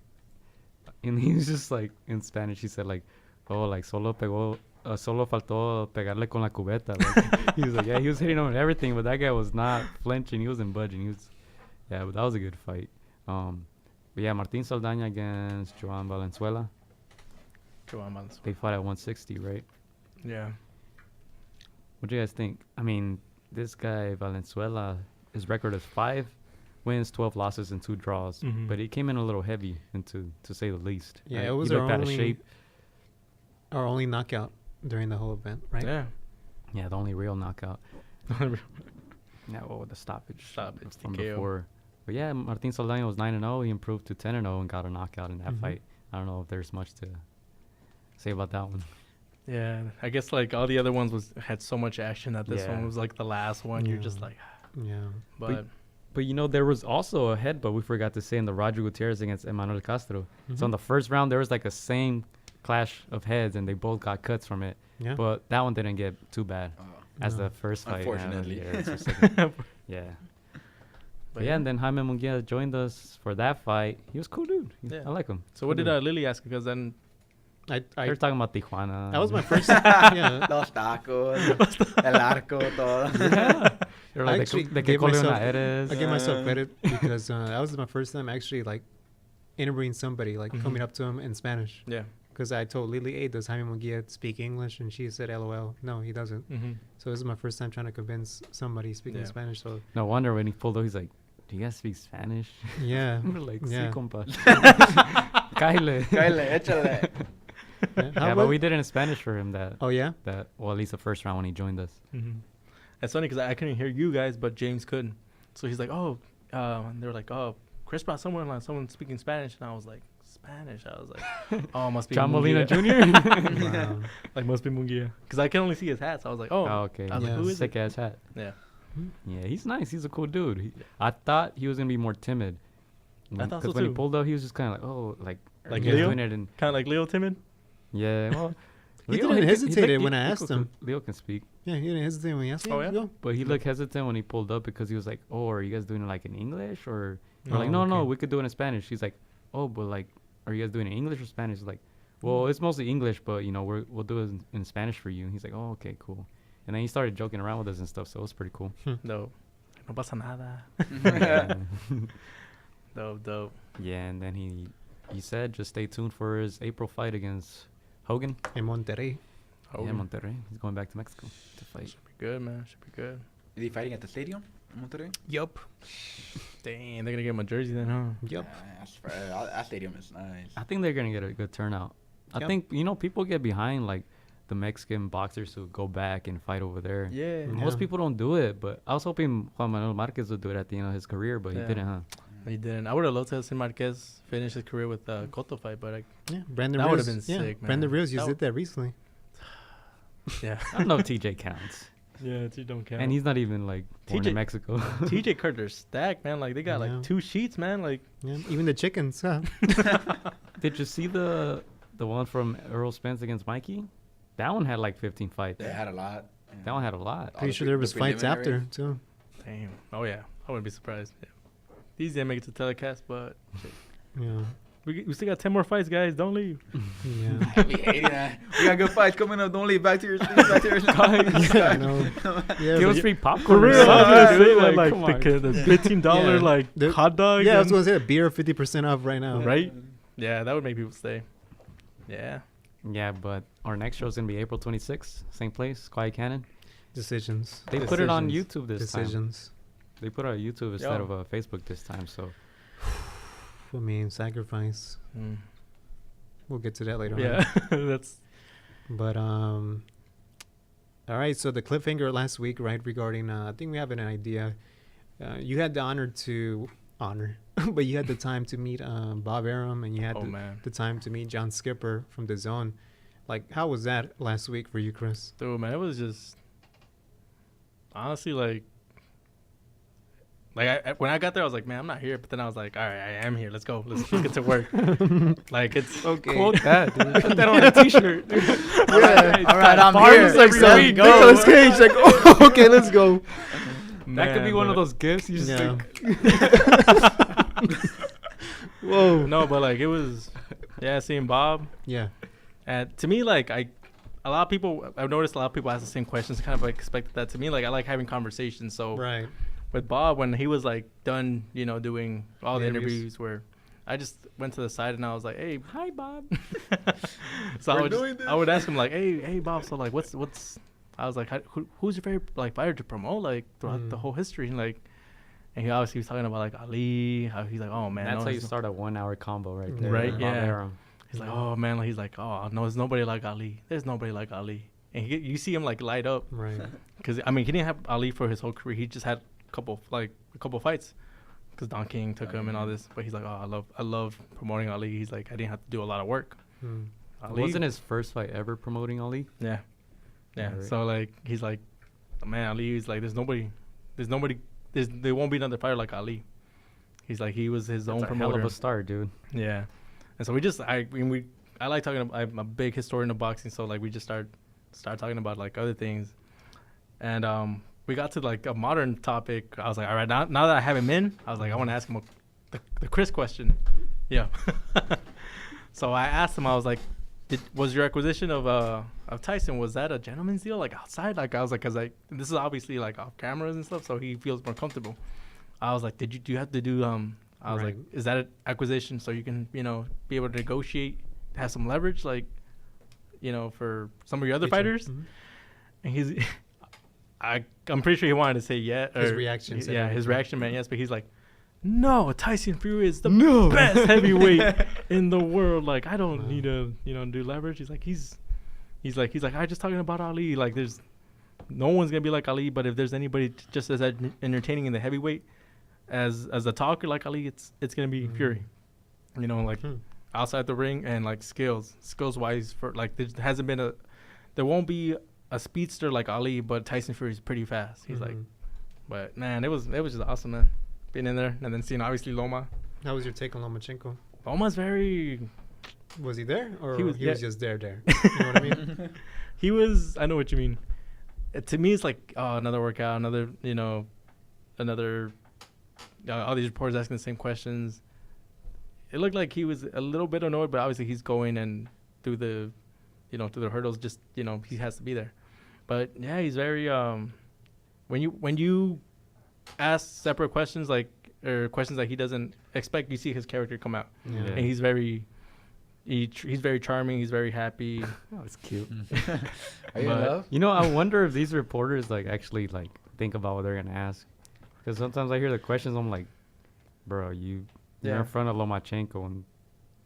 and he was just like, in Spanish, he said like, oh, like solo faltó pegarle con la cubeta. Like, he was like, yeah, he was hitting him and everything, but that guy was not flinching. He wasn't budging. He was, yeah, but that was a good fight. But yeah, Martin Saldaña against Joan Valenzuela. They fought at 160, right? Yeah. What do you guys think? I mean, this guy Valenzuela, his record is 5 wins, 12 losses, and 2 draws. Mhm. But he came in a little heavy, to say the least. Yeah, right? it was he our looked out of only shape. our only knockout during the whole event, right? Yeah. Yeah, the only real knockout. Yeah, well, the stoppage. Stoppage, from TKO. before. But yeah, Martin Saldaña was 9-0. He improved to 10-0 and got a knockout in that Mhm. fight. I don't know if there's much to say about that one. Yeah, I guess like all the other ones had so much action that this Yeah. one was like the last one. You're Yeah. just like, Yeah. but But you know, there was also a headbutt we forgot to say in the Roger Gutierrez against Emmanuel Castro. So in the first round, there was like a same clash of heads, and they both got cuts from it. Yeah. But that one didn't get too bad as No. the first fight. Unfortunately. Yeah, it's just like- yeah. But yeah, and then Jaime Munguia joined us for that fight. He was a cool dude. Yeah. I like him. So what Cool did dude. Lily ask? Because then I They were talking about Tijuana. that was my first. Yeah. Los tacos, el arco, todo. They were I like, actually de que gave Coleona myself- eres. I give myself credit because that was my first time actually like interviewing somebody, like coming up to him in Spanish. yeah. Because I told Lily, hey, does Jaime Munguia speak English? And she said, LOL. No, he doesn't. Mm-hmm. So this is my first time trying to convince somebody speaking Yeah. Spanish. So No wonder when he pulled up, he's like, do you guys speak Spanish? yeah. We're like, Yeah. sí, compa. Kyle. Cáele, échale. Yeah, Yeah, but we did it in Spanish for him Oh yeah. well, at least the first round when he joined us. Mm-hmm. It's funny because I couldn't hear you guys, but James couldn't. So he's like, oh, and they were like, oh, Chris brought someone speaking Spanish, and I was like, Spanish. I was like, oh, must be John Molina Munguia. Jr.? Wow. Like must be Munguia because I can only see his hat. So I was like, oh, Oh, okay. I was like, Yeah. who is Sick it? ass hat. Yeah. Yeah, he's nice. He's a cool dude. I thought he was gonna be more timid. I thought so when he too. pulled up, he was just kind of like, oh, like Like you guys Leo? doing it, and Kind of like Leo Timid. yeah, well, He Leo, didn't can- hesitate look- when I Leo asked can- him. Leo can speak, Yeah, he didn't hesitate when he asked me. Oh, yeah? Go. but he looked hesitant when he pulled up because he was like, oh, are you guys doing it like in English or? We're Oh, like, no, okay. we could do it in Spanish. He's like, oh, but like, are you guys doing it in English or Spanish? He's like, well, it's mostly English, but you know, we'll do it in Spanish for you. And he's like, oh, okay, cool. And then he started joking around with us and stuff, so it was pretty cool. No. No pasa nada. yeah. Dope. Yeah, and then he said just stay tuned for his April fight against Hogan. In Monterrey. Oh, Yeah, Monterrey. He's going back to Mexico to fight. should be good, man. Should be good. Is he fighting at the stadium in Monterrey? Yup. Dang, they're gonna get my jersey then, huh? Yup. That stadium is nice. I think they're gonna get a good turnout. I Yep. think people get behind like the Mexican boxers who go back and fight over there. Yeah. Most Yeah. people don't do it, but I was hoping Juan Manuel Marquez would do it at the end of his career, but Yeah. he didn't, huh? He didn't. I would have loved to have seen Marquez finish his career with Cotto fight, but Yeah. Brandon That Rios. would've been yeah. sick, man. Brandon Rios just That did that recently. Yeah. I don't know if TJ counts. Yeah, you don't count. And he's not even like born TJ in Mexico. TJ cards are stacked, man. Like they got Yeah. like 2 sheets, man. Like Yeah, even the chickens. Huh? Did you see the one from Earl Spence against Mikey? That one had like 15 fights. They had a lot. That one had a lot. Pretty sure there was fights after too. damn. Oh yeah, I wouldn't be surprised. Yeah. These didn't make it to telecast, but Yeah. we still got 10 more fights, guys. Don't leave. Yeah. We hating that. We got good fights coming up. Don't leave. Back to your seats. Back to your seats. Yeah, I know. Yeah, Give but us y- free popcorn. For or real, something, I was gonna dude. say that, Like, like come on. the $15 Yeah. like The- hot dog. yeah, I was and- gonna say a beer 50% off right now. right. Yeah, that would make people stay. Yeah. Yeah, but our next show is gonna be April 26th, same place, Quiet Cannon. Decisions. They put it on Decisions. YouTube this time. Decisions. They put it on YouTube instead Yo. of Facebook this time. So I mean, sacrifice. Mm. We'll get to that later on. Yeah, that's But all right. So the cliffhanger last week, right, regarding I think we have an idea. You had the but you had the time to meet Bob Arum, and you had man, the time to meet John Skipper from the Zone. Like, how was that last week for you, Chris? dude, man, it was just honestly like I when I got there, I was like, man, I'm not here. But then I was like, all right, I am here. Let's go. Let's get to work. Like it's Okay. quote that, dude. Put that on a T-shirt. Dude. Yeah. All right, I'm Bars here. every Let's week. go. Nicolas Cage, like, oh, okay, let's go. That could be Man, one of but- those gifts. You just Yeah. like, Whoa. No, but like it was, yeah, seeing Bob. Yeah. And to me, like a lot of people, I've noticed a lot of people ask the same questions. Kind of like expected that. To me, like I like having conversations. So Right. with Bob, when he was like done, doing all the Interviews. interviews, where I just went to the side and I was like, hey, hi, Bob. so We're doing this. I would ask him like, hey, Bob. So like, what's I was like, who's your favorite like fighter to promote like throughout the whole history? And like, and he obviously was talking about like Ali. How he's like, oh man, That's no, how you there's no-" start a 1 hour combo right there. Right, with yeah. Bob Arum. He's like, oh man, he's like, oh no, there's nobody like Ali. There's nobody like Ali. And you see him like light up Right. because I mean he didn't have Ali for his whole career. He just had a couple fights because Don King took him and all this. But he's like, oh, I love promoting Ali. He's like, I didn't have to do a lot of work. Hmm. It wasn't his first fight ever promoting Ali. Yeah. Right. So like he's like, man, Ali is like, there won't be another fighter like Ali. He's like, he was his own That's a promoter. hell of a start, dude. Yeah. And so I like talking about, I'm a big historian of boxing. So like we just start talking about like other things. And we got to like a modern topic. I was like, all right, now that I have him in, I was like, I want to ask him the Chris question. Yeah. So I asked him, I was like, was your acquisition of Tyson, was that a gentleman's deal, like outside? Like I was like, cause like this is obviously like off cameras and stuff, so he feels more comfortable. I was like, do you have to do I was Right. like, is that an acquisition so you can be able to negotiate, have some leverage, like for some of your other fighters? Mhm. And he's, I'm pretty sure he wanted to say yeah. His or- reaction said Yeah, his everything. reaction meant yes, but he's like, no, Tyson Fury is the best heavyweight in the world. Like I don't need to, do leverage. He's like, I just talking about Ali. Like there's no one's gonna be like Ali, but if there's anybody just as entertaining in the heavyweight as a talker like Ali, it's gonna be Fury. Like outside the ring and like skills wise, for like there won't be a speedster like Ali, but Tyson Fury is pretty fast. He's like, but man, it was just awesome, man, being in there and then seeing obviously Loma. How was your take on Lomachenko? Loma's very. Was he there, or He he was- was, yeah. just there? You know what I mean? He was. I know what you mean. To me, it's like another workout, another all these reporters asking the same questions. It looked like he was a little bit annoyed, but obviously he's going and through the hurdles. Just he has to be there. But yeah, he's very when you ask separate questions or questions that he doesn't expect, you see his character come out, Yeah. and he's very charming. He's very happy. Oh, it's cute. Are you in But- love? I wonder if these reporters actually think about what they're gonna ask. Because sometimes I hear the questions, I'm like, bro, you're Yeah. in front of Lomachenko, and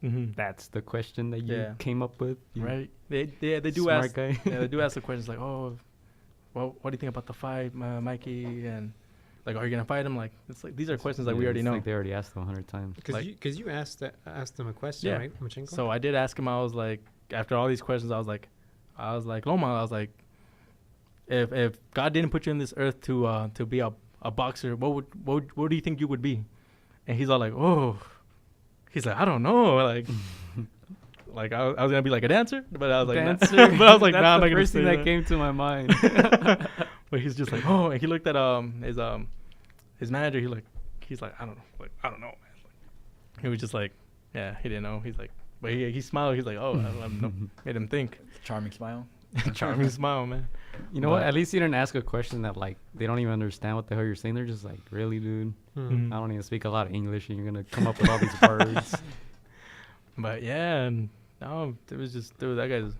Mm-hmm. that's the question that you Yeah. came up with. You Right. They do smart ask. guy. Yeah, they do ask the questions like, oh, well, what do you think about the fight, Mikey? And like, are you gonna fight him? Like, it's like these are questions that we Yeah, already it's know. Like they already asked them 100 times. Because you asked him a question, Yeah. right, Lomachenko? So I did ask him. I was like, after all these questions, I was like, Loma, I was like, if God didn't put you in this earth to be a boxer, what do you think you would be? And he's all like, oh, he's like, I don't know, like. Like I was gonna be like a dancer, but I was like, Dancer. but I was like, That's nah, I'm the not gonna first say thing that. that came to my mind. But he's just like, oh, and he looked at his manager. He's like, I don't know, man. Like, he was just like, yeah, he didn't know. He's like, but he smiled. He's like, oh, I don't know. Made him think. Charming smile. Charming smile, man. You know what? At least you didn't ask a question that like they don't even understand what the hell you're saying. They're just like, really, dude? Mhm. I don't even speak a lot of English, and you're gonna come up with all these words. But yeah, and no, it was just dude, that guy's.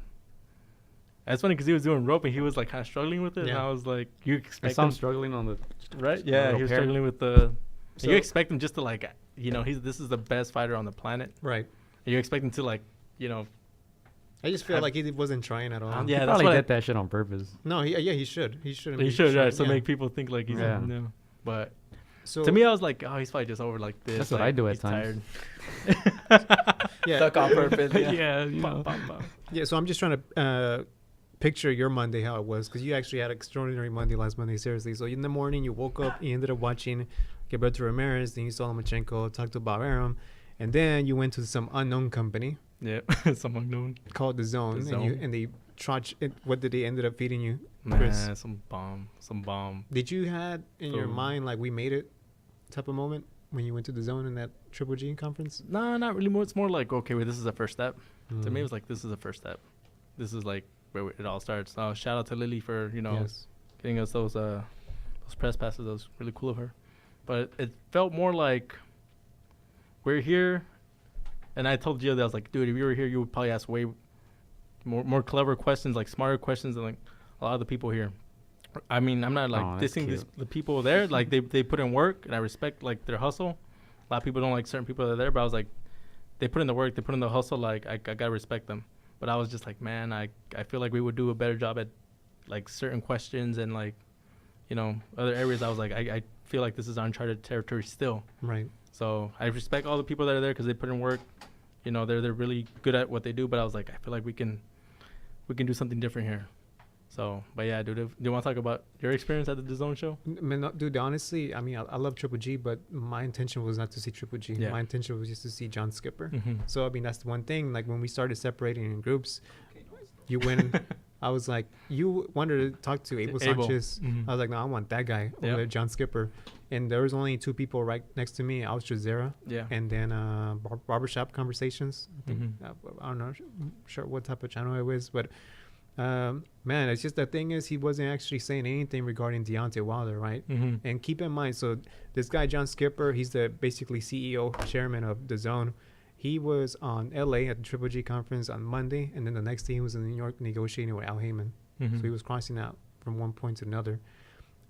That's funny because he was doing rope and he was like kind of struggling with it, and Yeah. I was like, you I expect saw him him, struggling on the right? Yeah, rope he was hair. struggling with the. So- you expect him just to like, this is the best fighter on the planet. Right. And you expect him to like, I just feel like he wasn't trying at all. Yeah, he that's probably what did that shit on purpose. No, he should. He shouldn't. he be should, trying- right? So yeah. make people think like he's, Yeah. But So to me, I was like, oh, he's probably just over like this. That's what like, I do at he's times. yeah, Stuck on purpose. Yeah. Yeah, you know. yeah. So I'm just trying to picture your Monday how it was, because you actually had an extraordinary Monday last Monday. Seriously. So in the morning you woke up, you ended up watching Gabriel Ramirez, then you saw Lomachenko, talked to Bob Arum, and then you went to some unknown company Yeah, someone known. called The Zone, The and Zone. they what did they ended up feeding you? Man, Chris. some bomb. Did you had in your Food. mind like we made it type of moment when you went to The Zone in that Triple G conference? No, not really. More, it's more like, okay, wait, this is the first step. To me, it Mm. was like, this is the first step. This is like where it all starts. Shout out to Lily for Yes. getting us those press passes. That was really cool of her. But it felt more like we're here, and I told Gio that I was like, dude, if you were here, you would probably ask way more clever questions, like smarter questions than like a lot of the people here. I mean, I'm not like Oh, that's dissing cute. the people there. Like they put in work, and I respect like their hustle. A lot of people don't like certain people that are there, but I was like, they put in the work, they put in the hustle. Like I gotta respect them. But I was just like, man, I feel like we would do a better job at like certain questions and like, other areas. I was like, I feel like this is uncharted territory still. Right. So I respect all the people that are there because they put in work. They're really good at what they do. But I was like, I feel like we can do something different here. So, but yeah, dude, do you want to talk about your experience at the DAZN show? Man, no, dude, honestly, I mean, I love Triple G, but my intention was not to see Triple G. Yeah. My intention was just to see John Skipper. Mm-hmm. So, I mean, that's the one thing. Like, when we started separating in groups, you went, I was like, you wanted to talk to Abel Sanchez. Mhm. I was like, no, I want that guy over Yep. there, John Skipper. And there was only two people right next to me. I was Trezera, Yeah. and then Barbershop Conversations. I think, Mhm. I don't know, sure what type of channel it was, but man, it's just the thing is he wasn't actually saying anything regarding Deontay Wilder, right? Mm-hmm. And keep in mind, so this guy John Skipper, he's the basically CEO, chairman of The Zone. He was on LA at the Triple G conference on Monday, and then the next day he was in New York negotiating with Al Heyman. Mm-hmm. So he was crossing out from one point to another.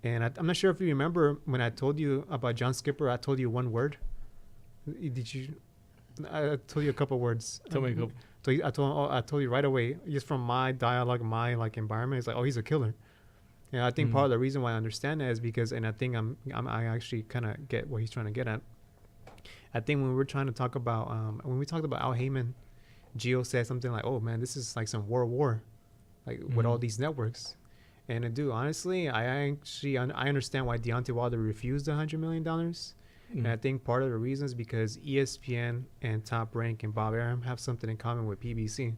And I'm not sure if you remember when I told you about John Skipper, I told you one word. Did you? I told you a couple words. Tell me a couple. So I told you right away, just from my dialogue, my like environment, it's like, oh, he's a killer. And I think part of the reason why I understand that is because, and I think I actually kind of get what he's trying to get at. I think when we were trying to talk about, when we talked about Al Heyman, Gio said something like, oh man, this is like some world war, like with all these networks. And dude, honestly, I understand why Deontay Wilder refused $100 million. And I think part of the reason is because ESPN and Top Rank and Bob Arum have something in common with PBC.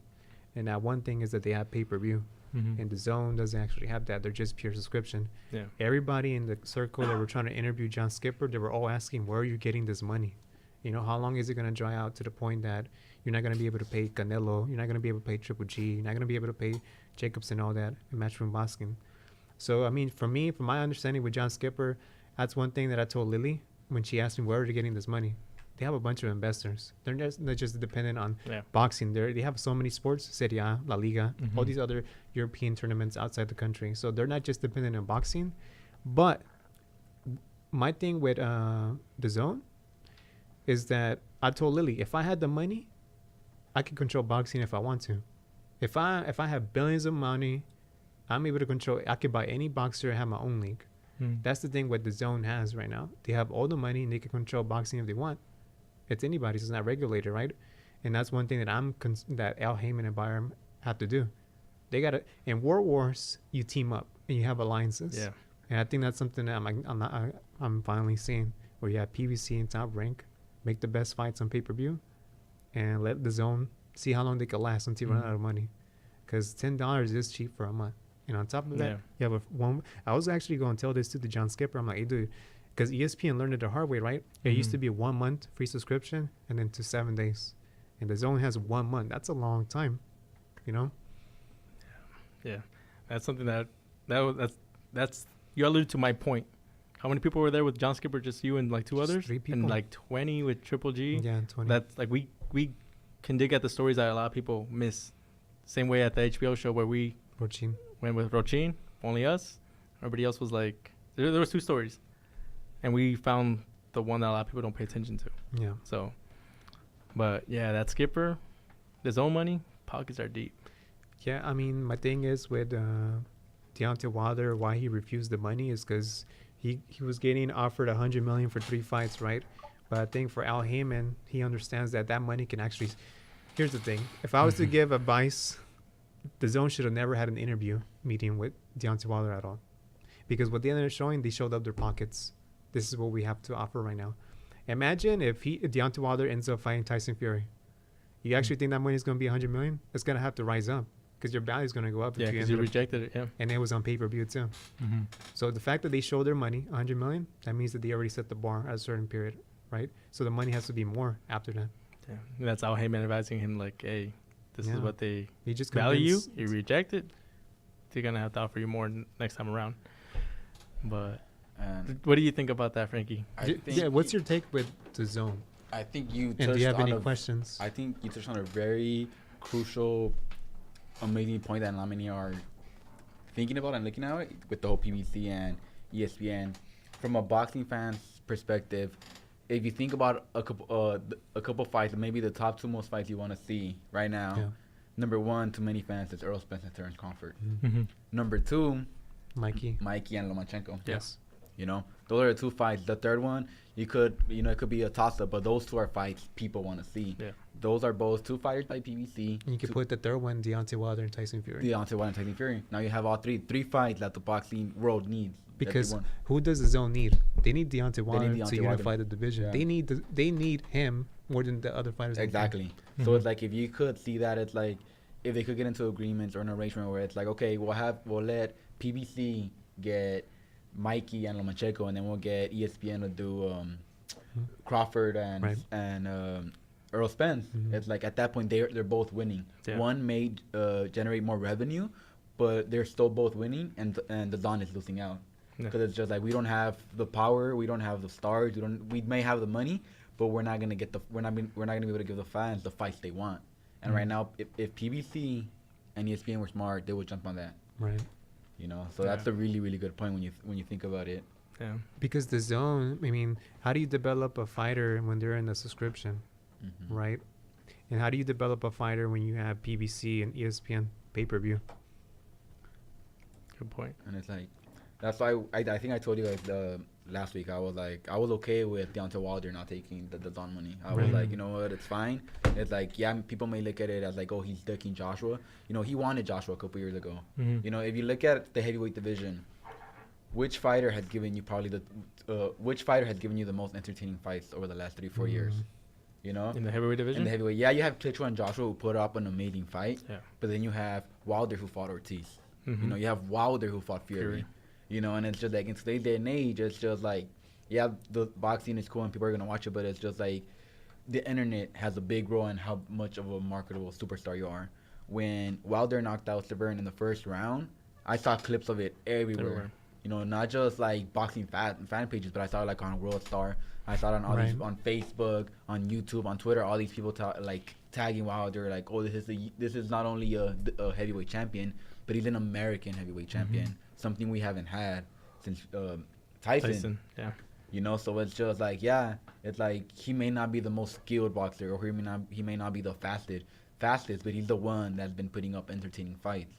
And that one thing is that they have pay-per-view. Mm-hmm. And The Zone doesn't actually have that. They're just pure subscription. Yeah. Everybody in the circle that were trying to interview John Skipper, they were all asking, where are you getting this money? How long is it going to dry out to the point that you're not going to be able to pay Canelo, you're not going to be able to pay Triple G, you're not going to be able to pay Jacobs and all that, and Matchroom Boxing. So, I mean, from my understanding with John Skipper, that's one thing that I told Lily when she asked me where are they getting this money. They have a bunch of investors. They're not just dependent on boxing. They have so many sports, Serie A, La Liga, all these other European tournaments outside the country. So they're not just dependent on boxing. But my thing with The Zone is that I told Lily, if I had the money, I could control boxing if I want to. If I have billions of money, I'm able to control. I could buy any boxer and have my own league. That's the thing what The Zone has right now. They have all the money and they can control boxing if they want. It's anybody's. It's not regulated, right? And that's one thing that that Al Heyman and Byram have to do. They gotta. In World Wars, you team up. and you have alliances. Yeah. And I think that's something that I'm finally seeing, where you have PBC and Top Rank make the best fights on pay-per-view, and let the zone see how long they can last until you run out of money, because $10 is cheap for a month. And on top of that, you have one. I was actually going to tell this to the John Skipper. I'm like, hey, dude, because ESPN learned it the hard way, right? It used to be a 1 month free subscription, and then to 7 days, and the zone has 1 month. That's a long time, you know. Yeah, that's something that's you alluded to my point. How many people were there with John Skipper? Just you and like two others? 3 people. And like 20 with Triple G? Yeah, 20. That's like we can dig at the stories that a lot of people miss. Same way at the HBO show where we Rochin. went with Rochin, only us. Everybody else was like, there was 2 stories. And we found the one that a lot of people don't pay attention to. Yeah. So, but yeah, that Skipper, his own money, pockets are deep. Yeah, I mean, my thing is with Deontay Wilder, why he refused the money is because he was getting offered $100 million for 3 fights, right? But I think for Al Heyman, he understands that money can actually. Here's the thing: if I was to give advice, the zone should have never had an interview meeting with Deontay Wilder at all, because what they ended up showing, they showed up their pockets. This is what we have to offer right now. Imagine if Deontay Wilder ends up fighting Tyson Fury. You actually think that money is going to be $100 million? It's going to have to rise up, because your value is going to go up. Yeah, because you rejected it, yeah. And it was on pay-per-view too. So the fact that they show their money, $100 million, that means that they already set the bar at a certain period, right? So the money has to be more after that. Yeah, and that's Al Heyman advising him, like, hey, this is what they he just value. You reject it, they're going to have to offer you more next time around. But what do you think about that, Frankie? Yeah, what's your take with the zone? I think you touched And do you have on any questions? I think you touched on a very crucial, amazing point that not many are thinking about and looking at it with the whole PBC and ESPN. From a boxing fan's perspective, if you think about a couple fights, maybe the top 2 most fights you want to see right now, number 1 to many fans is Errol Spence and Terrence Crawford. Number 2, Mikey and Lomachenko. Yes. You know, those are the 2 fights. The third one, it could be a toss-up, but those 2 are fights people want to see. Yeah. Those are both 2 fighters by PBC. And you could put the third one, Deontay Wilder and Tyson Fury. Deontay Wilder and Tyson Fury. Now you have all three fights that the boxing world needs. Because who does the zone need? They need Deontay Wilder to unify the division. Yeah. They need him more than the other fighters. Exactly. So it's like, if you could see that, it's like if they could get into agreements or an arrangement where it's like, okay, we'll let PBC get Mikey and Lomachenko, and then we'll get ESPN to do Crawford and Earl Spence. It's like at that point they're both winning. Yeah. One may generate more revenue, but they're still both winning, and the Zon is losing out, because it's just like, we don't have the power, we don't have the stars, we may have the money, but we're not gonna be able to give the fans the fights they want. And right now, if PBC and ESPN were smart, they would jump on that. Right. You know, so that's a really, really good point when you think about it. Yeah. Because the zone, I mean, how do you develop a fighter when they're in a subscription, right? And how do you develop a fighter when you have PBC and ESPN pay-per-view? Good point. And it's like, that's why I think I told you guys last week, I was okay with Deontay Wilder not taking the Zon money. I was like, you know what, it's fine. It's like, yeah, people may look at it as like, oh, he's ducking Joshua. You know, he wanted Joshua a couple years ago. You know, if you look at the heavyweight division, which fighter has given you the most entertaining fights over the last 3-4 years? You know, in the heavyweight division. Yeah, you have Klitschko and Joshua who put up an amazing fight. Yeah. But then you have Wilder who fought Ortiz. You know, you have Wilder who fought Fury. You know, and it's just like, in today's day and age, it's just like, yeah, the boxing is cool and people are gonna watch it, but it's just like, the internet has a big role in how much of a marketable superstar you are. When Wilder knocked out Severn in the first round, I saw clips of it everywhere. You know, not just like boxing fan pages, but I saw it like on World Star. I saw it on all these, on Facebook, on YouTube, on Twitter. All these people tagging Wilder, like, oh, this is not only a heavyweight champion, but he's an American heavyweight champion, something we haven't had since Tyson. Yeah. You know, so it's just like, yeah, it's like, he may not be the most skilled boxer, or he may not be the fastest, but he's the one that's been putting up entertaining fights,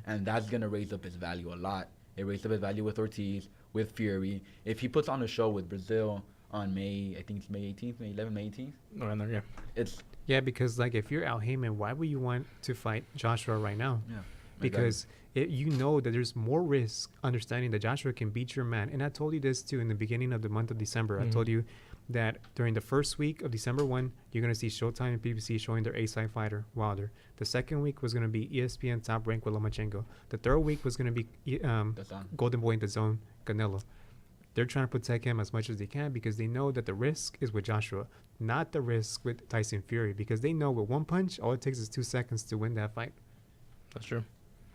and that's gonna raise up his value a lot. It raised up his value with Ortiz, with Fury. If he puts on a show with Brazil on May 18th, May 11th, May 18th. Around there, yeah. Yeah, because like, if you're Al Heyman, why would you want to fight Joshua right now? Yeah. because you know that there's more risk understanding that Joshua can beat your man. And I told you this too in the beginning of the month of December. I told you that during the first week of December 1, you're going to see Showtime and PBC showing their A-side fighter, Wilder. The second week was going to be ESPN Top Rank with Lomachenko. The third week was going to be Golden Boy in the Zone, Canelo. They're trying to protect him as much as they can because they know that the risk is with Joshua, not the risk with Tyson Fury, because they know with one punch, all it takes is 2 seconds to win that fight. That's true.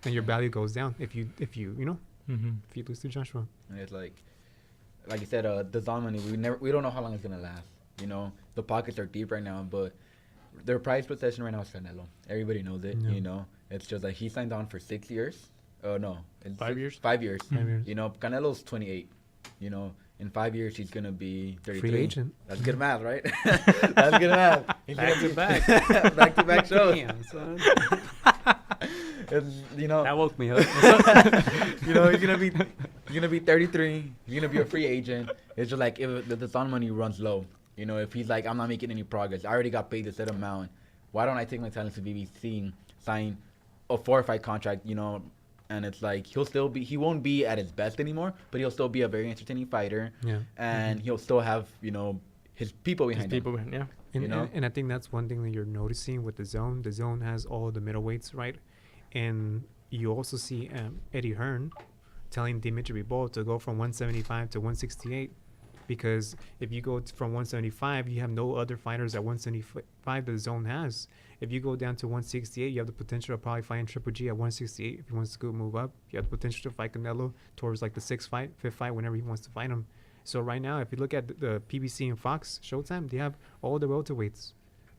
And your value goes down if you if you lose to Joshua. And it's like you said, the Zon money, we don't know how long it's gonna last. You know, the pockets are deep right now, but their prize possession right now is Canelo. Everybody knows it. Yeah. You know, it's just like he signed on for 6 years. Oh no, it's 5 years. 5 years. 5 years. You know, Canelo's 28. You know, in 5 years he's gonna be 33. Free agent. That's good math, right? That's good math. He's Back gonna to back, back to back shows. Damn, son. You know, That woke me up. you know, he's gonna be 33. He's gonna be a free agent. It's just like if the Zon money runs low. You know, if he's like, I'm not making any progress. I already got paid a set amount. Why don't I take my talents to BBC, sign a 4-fight contract? You know, and it's like he won't be at his best anymore, but he'll still be a very entertaining fighter. Yeah. And he'll still have, you know, his people behind him. Yeah. And, You know? and I think that's one thing that you're noticing with the Zone. The Zone has all the middleweights, right? And you also see Eddie Hearn telling Dimitri Bivol to go from 175 to 168, because if you go from 175, you have no other fighters at 175 that the Zone has. If you go down to 168, you have the potential of probably fighting Triple G at 168 if he wants to go move up. You have the potential to fight Canelo towards like the fifth fight, whenever he wants to fight him. So right now, if you look at the PBC and Fox Showtime, they have all the welterweights,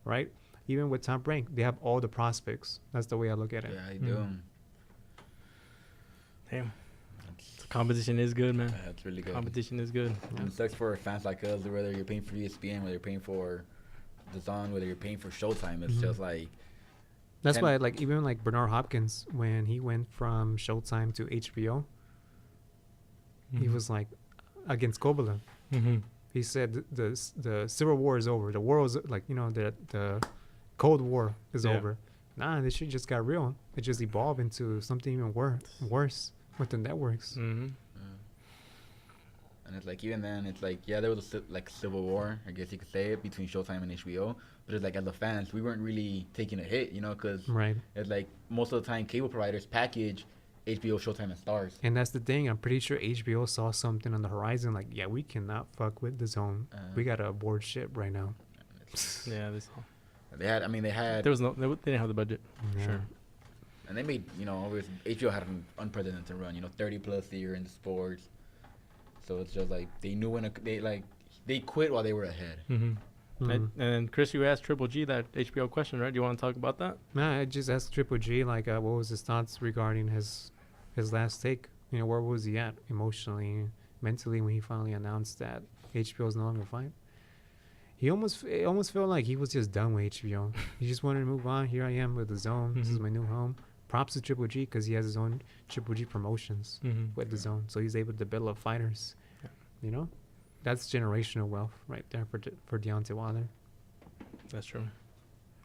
right? Even with Top Rank, they have all the prospects. That's the way I look at it. Yeah, I do. Damn. The competition is good, man. That's really good. Competition is good. And it sucks for fans like us, whether you're paying for ESPN, whether you're paying for the Zone, whether you're paying for Showtime. It's just like That's why, like, even like Bernard Hopkins, when he went from Showtime to HBO, he was like against Kovalev. He said the Civil War is over. The world's like, you know, the Cold War is over. Nah, this shit just got real. It just evolved into something even worse with the networks. And it's like, even then, it's like, yeah, there was a civil war, I guess you could say it, between Showtime and HBO. But it's like, as the fans, we weren't really taking a hit, you know, because it's like most of the time cable providers package HBO, Showtime, and Stars. And that's the thing. I'm pretty sure HBO saw something on the horizon. Like, yeah, we cannot fuck with the Zone. We got to board ship right now. Yeah, They had. There was no. They didn't have the budget. Yeah. Sure. And they made, you know, always HBO had an unprecedented run, you know, 30+ a year in the sports. So it's just like they knew when they quit while they were ahead. And Chris, you asked Triple G that HBO question, right? Do you want to talk about that? Nah, I just asked Triple G, like, what was his thoughts regarding his last take? You know, where was he at emotionally, mentally when he finally announced that HBO is no longer fine? It almost felt like he was just done with HBO. He just wanted to move on. Here I am with the Zone. This is my new home. Props to Triple G because he has his own Triple G promotions with the Zone, so he's able to develop fighters. You know, that's generational wealth right there for Deontay Wilder. That's true.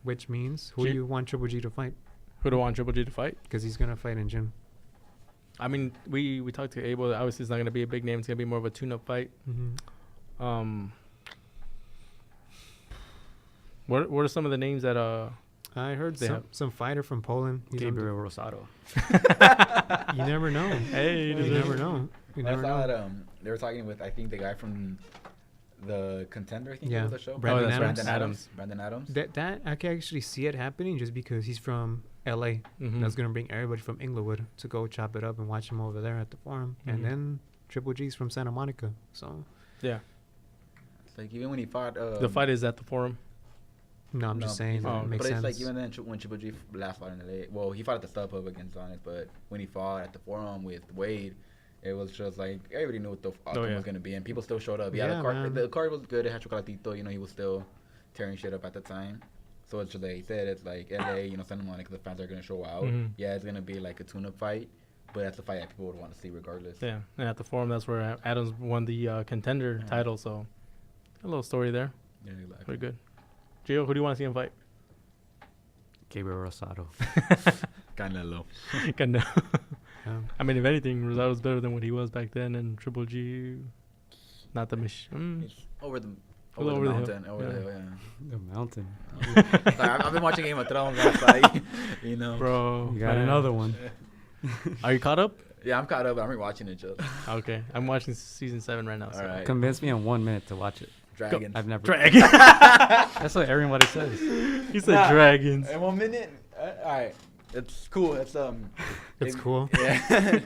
Which means, who do you want Triple G to fight? Who do you want Triple G to fight? Because he's gonna fight in June. I mean, we talked to Abel. Obviously, it's not gonna be a big name. It's gonna be more of a tune-up fight. What are some of the names that I heard some fighter from Poland. Gabriel Rosado. You never know. Hey, you never know. You I never saw know. that they were talking with, I think, the guy from the Contender, I think, Yeah. was the show. Brandon Brandon Adams. That I can actually see it happening just because he's from LA. That's gonna bring everybody from Inglewood to go chop it up and watch him over there at the forum. And then Triple G's from Santa Monica. So yeah. It's like, even when he fought the fight is at the forum. no, I'm just saying that makes but sense. it's like, even then, when Triple G last fought in LA, well, he fought at the StubHub against Onyx, but when he fought at the forum with Wade, it was just like, everybody knew what the outcome was going to be, and people still showed up. Yeah, the card was good. It had Chocolatito, you know, he was still tearing shit up at the time. So it's just like he said, it's like LA, you know, Santa Monica, the fans are going to show out. Yeah, it's going to be like a tune-up fight, but that's a fight that people would want to see regardless. Yeah, and at the forum, that's where Adams won the Contender title, so a little story there. Yeah, exactly. Pretty good. Gio, who do you want to see him fight? Gabriel Rosado. Canelo. Kinda. Yeah. I mean, if anything, Rosado's better than what he was back then, and Triple G, not the machine. It's over the Over the hill. mountain. Over the Yeah. hill, yeah. The mountain. Sorry, I've been watching Game of Thrones. That's like, you know. Bro, You got man. another one. Are you caught up? Yeah, I'm caught up. I'm rewatching it just. Okay, I'm watching season 7 right now. So. All right. Convince me in 1 minute to watch it. Dragons. I've never. Dragon. That's what everybody says. He said Nah. dragons. In 1 minute. All right. It's cool. It's It's cool. Yeah.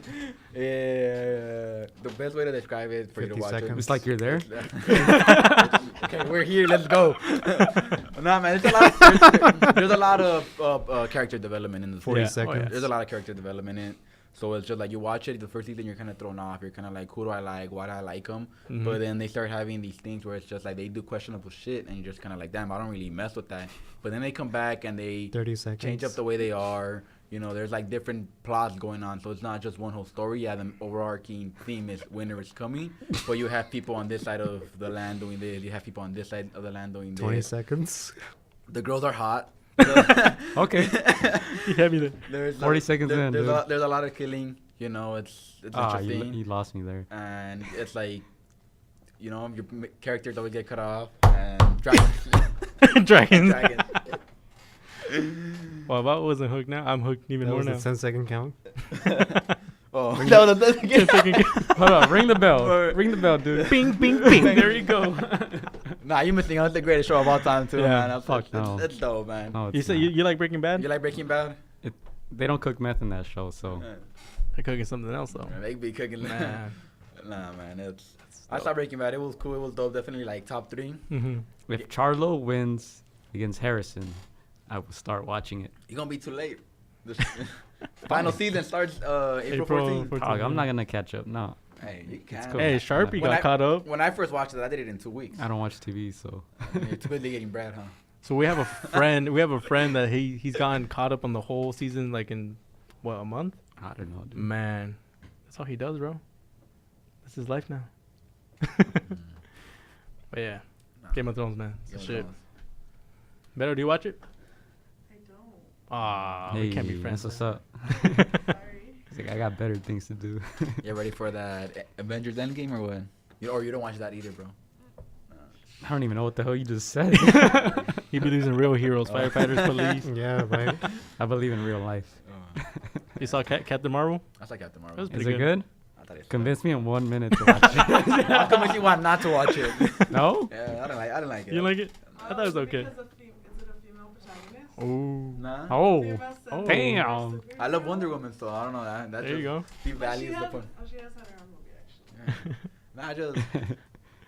Yeah. The best way to describe it is for you to 50 watch seconds. it. It's like you're there. Okay, we're here. Let's go. Nah, man. There's a lot of character development in the 40 Yeah. seconds. Oh, yeah. There's a lot of character development in it. So it's just like you watch it, the first season you're kind of thrown off. You're kind of like, who do I like? Why do I like them? Mhm. But then they start having these things where it's just like they do questionable shit, and you're just kind of like, damn, I don't really mess with that. But then they come back and they 30 seconds. change up the way they are. You know, there's like different plots going on, so it's not just one whole story. Yeah, the overarching theme is winter is coming, but you have people on this side of the land doing this. You have people on this side of the land doing 20 this. seconds. The girls are hot. Okay. He had me there. There's 40 seconds in, there's dude. there's a lot of killing. You know, it's Ah, interesting. you lost me there. And it's like, you know, your characters always get cut off. And dragons. Dragons. Dragons. Well, if I wasn't hooked now, I'm hooked even That more was now. the 10-second count. Oh, that was a 10 second Hold on, ring the bell. Ring the bell, dude. Bing, bing, bing. There you go. Nah, you missing out. It's the greatest show of all time, too, Yeah, man. That's, fuck it's, no. it's dope, man. No, You it's say not. you like Breaking Bad? You like Breaking Bad? They don't cook meth in that show, so. They're cooking something else though. They be cooking. Man. Nah, man. I saw Breaking Bad. It was cool. It was dope. Definitely like top 3. Mm-hmm. If Charlo wins against Harrison, I will start watching it. You're going to be too late. The final season starts April 14th. 14th. Dog, I'm not gonna catch up. No, Hey, you can. cool. Hey, Sharpie When got caught up. When I first watched it, I did it in 2 weeks. I don't watch TV, so. You're too busy getting bread, huh? So we have a friend. We have a friend that he's gotten caught up on the whole season, like in what, a month? I don't know, dude. Man, that's all he does, bro. That's his life now. But yeah, Nah. Game of Thrones, man. It's Game the of shit. Thrones. Better, do you watch it? I don't. Ah, Hey, we can't be friends. that's what's up. Sorry. He's like, I got better things to do. You ready for that Avengers Endgame or what? You don't watch that either, bro. I don't even know what the hell you just said. He believes in real heroes, firefighters, police. Yeah, right. I believe in real life. You saw Captain Marvel? That's like Captain That Marvel. was Is pretty it good. good? I thought it was Convince me in 1 minute to watch it. How come if you want not to watch it? No? Yeah, I don't like it. You like it? I thought it was okay. Is it a female protagonist? Oh, Nah. Oh, Female Oh. damn. I love Wonder Woman, so I don't know that. That there you go. He She values the has, point. she has had her own movie, actually.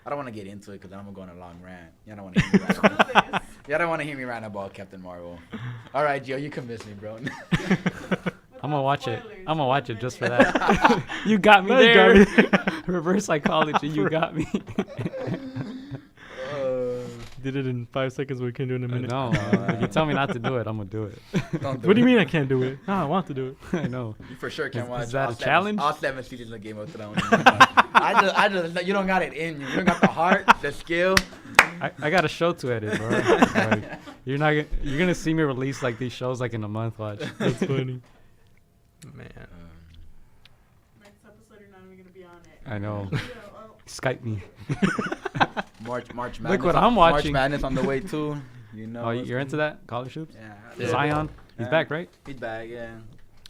I don't want to get into it because then I'm gonna go on a long rant. You don't want to hear me rant. About, you don't want to hear me rant about Captain Marvel. All right, Gio, you convinced me, bro. I'm gonna watch it. Spoilers. I'm gonna watch it just for that. You got me No, you got there. Reverse psychology. You got me. Did it in 5 seconds. We can do it in a minute. No, if you tell me not to do it, I'm gonna do it. What do you mean I can't do it? No, I want to do it. I know. You for sure can Is watch. that all a challenge? All 7 seasons of Game of Thrones. I just, you don't got it in you. You don't got the heart, the skill. I got a show to edit, bro. Like, you're gonna see me release like these shows like in a month. Watch. That's funny. Man. Next episode, you're not even going to be on it. I know. Yeah, well, Skype me. March Madness. Look what on- I'm watching. March Madness on the way too. You know. Oh, what's you're going- into that? College hoops? Yeah. Yeah. Zion, he's Yeah. back, right? He's back. Yeah.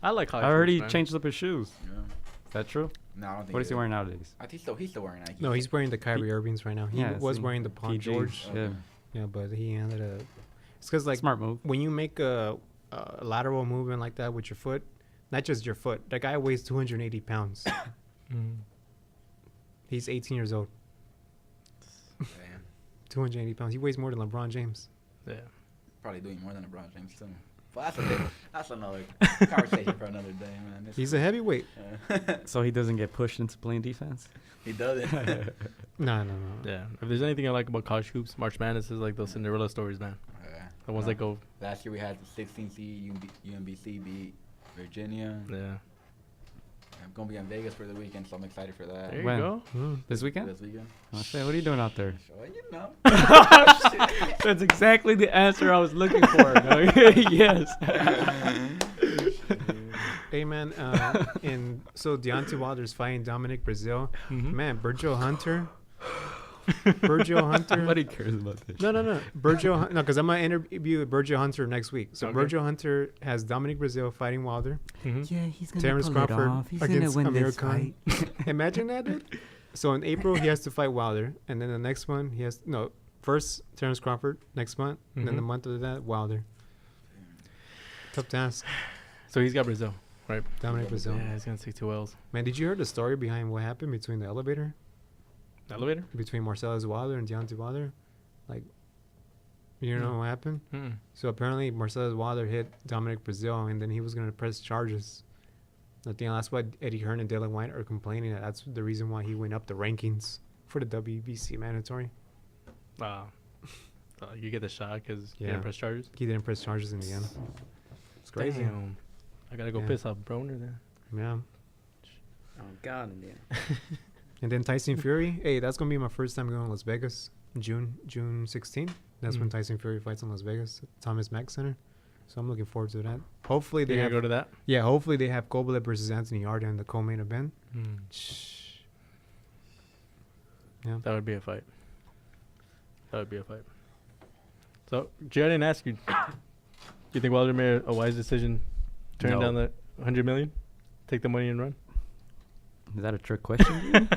I like how I heard he changed up his shoes. Yeah. Is that true? No, I don't think. What is he wearing nowadays? I think he's still wearing Nike. No, he's wearing the Kyrie Irvings right now. He Yeah, was see, wearing the Paul PGs. George. Yeah. Yeah, but he ended up. It's because like Smart move. when you make a lateral movement like that with your foot, not just your foot. That guy weighs 280 pounds. Mm. He's 18 years old. Damn. 280 pounds. He weighs more than LeBron James. Yeah. Probably doing more than LeBron James too. But that's another conversation for another day, man. This He's a heavyweight. So he doesn't get pushed into playing defense? he does it. No. Yeah. If there's anything I like about college hoops, March Madness is like those Cinderella stories, man. The ones that go. Last year we had the 16 seed UMBC beat Virginia. Yeah. I'm gonna be in Vegas for the weekend, so I'm excited for that. There When? you go. Mm. This weekend? This weekend. Oh, shit, what are you doing out there? So, you know. That's exactly the answer I was looking for. No? Yes. Hey man, and so Deontay Wilder's fighting Dominic Brazil. Mhm. Man, Virgil Hunter. Virgil Hunter. Nobody cares about this. No. Virgil, no, because I'm gonna interview Virgil Hunter next week. So Okay. Virgil Hunter has Dominic Brazil fighting Wilder. Mhm. Yeah, he's gonna Terrence pull Crawford it off. He's against gonna win Amir this Khan. fight. Imagine that, dude. So in April he has to fight Wilder, and then the next one he has first Terrence Crawford next month, and then the Mhm. month after that Wilder. Tough task. So he's got Brazil. Dominic Brazil. Yeah, he's gonna take 2 L's. Man, did you hear the story behind what happened between the elevator Elevator? between Marcellus Wilder and Deontay Wilder? Like, you know what happened? Mm. So apparently Marcellus Wilder hit Dominic Brazil, and then he was gonna press charges. I think that's why Eddie Hearn and Dylan White are complaining that that's the reason why he went up the rankings for the WBC mandatory. Wow. You get the shot because you Yeah. didn't press charges. He didn't press charges in the end. It's crazy. Damn. I gotta go Yeah. piss off Broner then. Yeah. Oh God, Indiana. And then Tyson Fury. Hey, that's gonna be my first time going to Las Vegas. June 16th. That's when Mm. Tyson Fury fights in Las Vegas, at Thomas Mack Center. So I'm looking forward to that. Hopefully You they gonna have. go to that? Yeah, hopefully they have Kovalev versus Anthony Yarde in the co-main event. Mm. Shh. Yeah. That would be a fight. So, Jay, I didn't ask you. Do you think Wilder made a wise decision turning No. down the 100 million? Take the money and run? Is that a trick question? dude?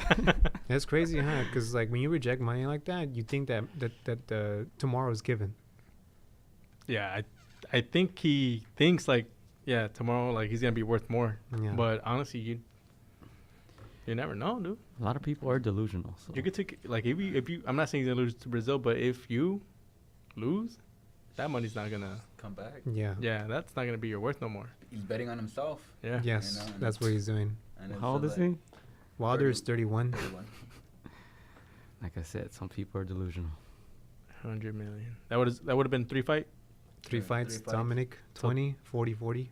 That's crazy, huh? Because like when you reject money like that, you think that tomorrow is given. Yeah, I think he thinks like, yeah, tomorrow like he's gonna be worth more. Yeah. But honestly, you never know, dude. A lot of people are delusional. So. You could take like if you I'm not saying he's gonna lose to Brazil, but if you lose, that money's not gonna. Come back. Yeah. Yeah, that's not gonna be your worth no more. He's betting on himself. Yeah. Yes, You know, and that's what he's doing. And it's How old just is like he? Wilder is 31. 31. Like I said, some people are delusional. 100 million. That would have been 3 fight. Three Yeah, fights. 3 fights. Dominic, 20, 40, 40.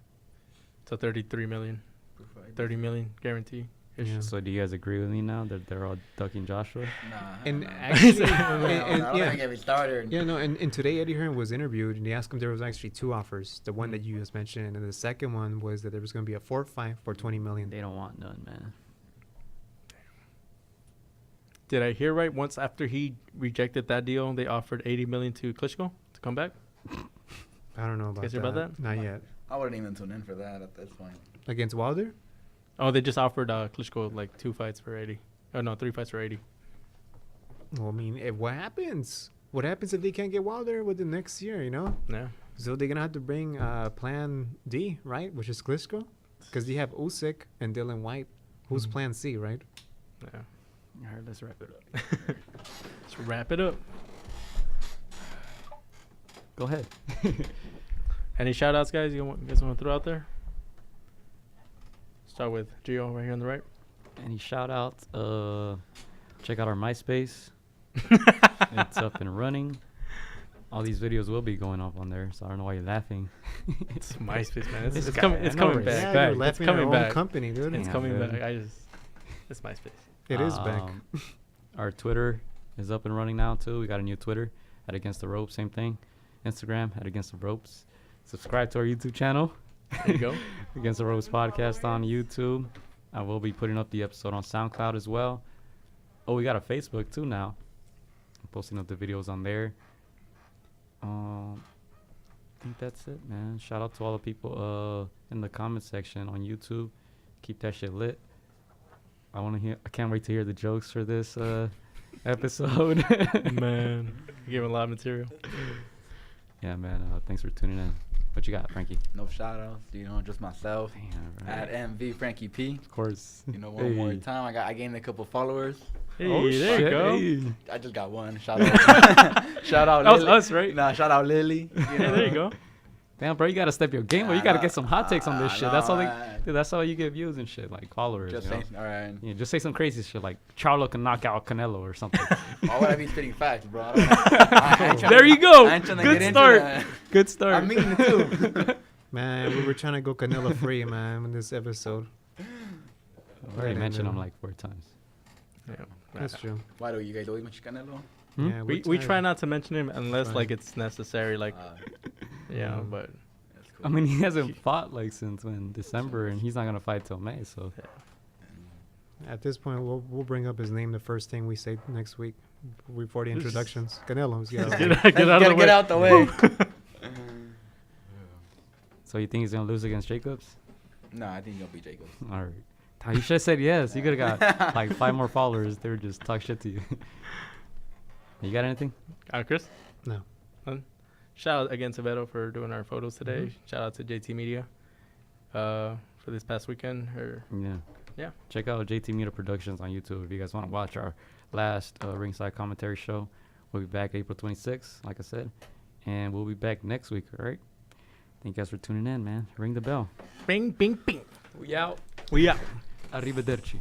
So 33 million, Good fight. 30 million guarantee. Yeah. So do you guys agree with me now that they're all ducking Joshua? Nah. And hell no. actually, I don't yeah. think get me started. Yeah, no, and today Eddie Hearn was interviewed, and they asked him there was actually 2 offers. The one that you just mentioned, and then the second one was that there was going to be a 4th fight for 20 million. They don't want none, man. Did I hear right? Once after he rejected that deal, they offered 80 million to Klitschko to come back. I don't know about Guys that. hear about that? Not yet. I wouldn't even tune in for that at this point. Against Wilder? Oh, they just offered Klitschko like 2 fights for 80. Oh no, 3 fights for 80. Well, I mean, what happens? What happens if they can't get Wilder within next year, you know? Yeah. So they're going to have to bring Plan D, right? Which is Klitschko? Because they have Usyk and Dylan White. Who's Mhm. Plan C, right? Yeah. All right, let's wrap it up. Let's wrap it up. Go ahead. Any shout outs, guys? You guys want to throw out there? Start with Gio right here on the right. Any shout outs? Check out our MySpace. It's up and running. All these videos will be going up on there, so I don't know why you're laughing. It's MySpace, man. This It's guy, coming. I It's know, coming right? back. Yeah, back. you're It's laughing at coming our own back. company, dude. It's Yeah, coming man. back. It's MySpace. It is back. Our Twitter is up and running now too. We got a new Twitter at Against the Ropes, same thing. Instagram at Against the Ropes. Subscribe to our YouTube channel, There you go. Against the Ropes Podcast on YouTube. I will be putting up the episode on SoundCloud as well. Oh, we got a Facebook too now. I'm posting up the videos on there. I think that's it, man. Shout out to all the people in the comment section on YouTube. Keep that shit lit. I can't wait to hear the jokes for this episode. Man, you gave him a lot of material. Yeah, man. Thanks for tuning in. What you got, Frankie? No shout outs, just myself. Damn, At MV Frankie P. Of course. One more time. I gained a couple followers. Hey, Oh, there you go. Hey. I just got one. Shout out. Shout out That was Lily. us, right? Nah, shout out Lily. Hey, there you go. Damn, bro, you gotta step your game. Or you gotta get some hot takes on this shit. That's all. Dude, that's how you get views and shit, like followers. Just you know? saying. All right. Yeah, just say some crazy shit like Charlo can knock out Canelo or something. Why would I be spitting facts, bro? I ain't There tryna- you go. I ain't tryna Good get into start. that. Good start. I'm meaning it too. Man, we were trying to go Canelo free, man, in this episode. I already Right, mentioned man. him like 4 times. Yeah. That's true. Why do you guys always mention Canelo? Hmm? Yeah, We we're try tired. not to mention him unless Fine. like it's necessary. Like Uh, yeah, Mhm. but That's cool. I mean, he hasn't fought like since when December, and he's not gonna fight till May. So At this point, we'll bring up his name the first thing we say next week before the Just- introductions. Canelo's, yeah. Get out the way. So you think he's gonna lose against Jacobs? No, I think he'll beat Jacobs. All right. You should have said yes. You could have got like 5 more followers. They would just talk shit to you. You got anything? Chris? No. None? Shout out again to Vero for doing our photos today. Mm-hmm. Shout out to JT Media for this past weekend. Yeah. Yeah. Check out JT Media Productions on YouTube if you guys want to watch our last ringside commentary show. We'll be back April 26th, like I said. And we'll be back next week, all right? Thank you guys for tuning in, man. Ring the bell. Bing, bing, bing. We out. We out. Arrivederci.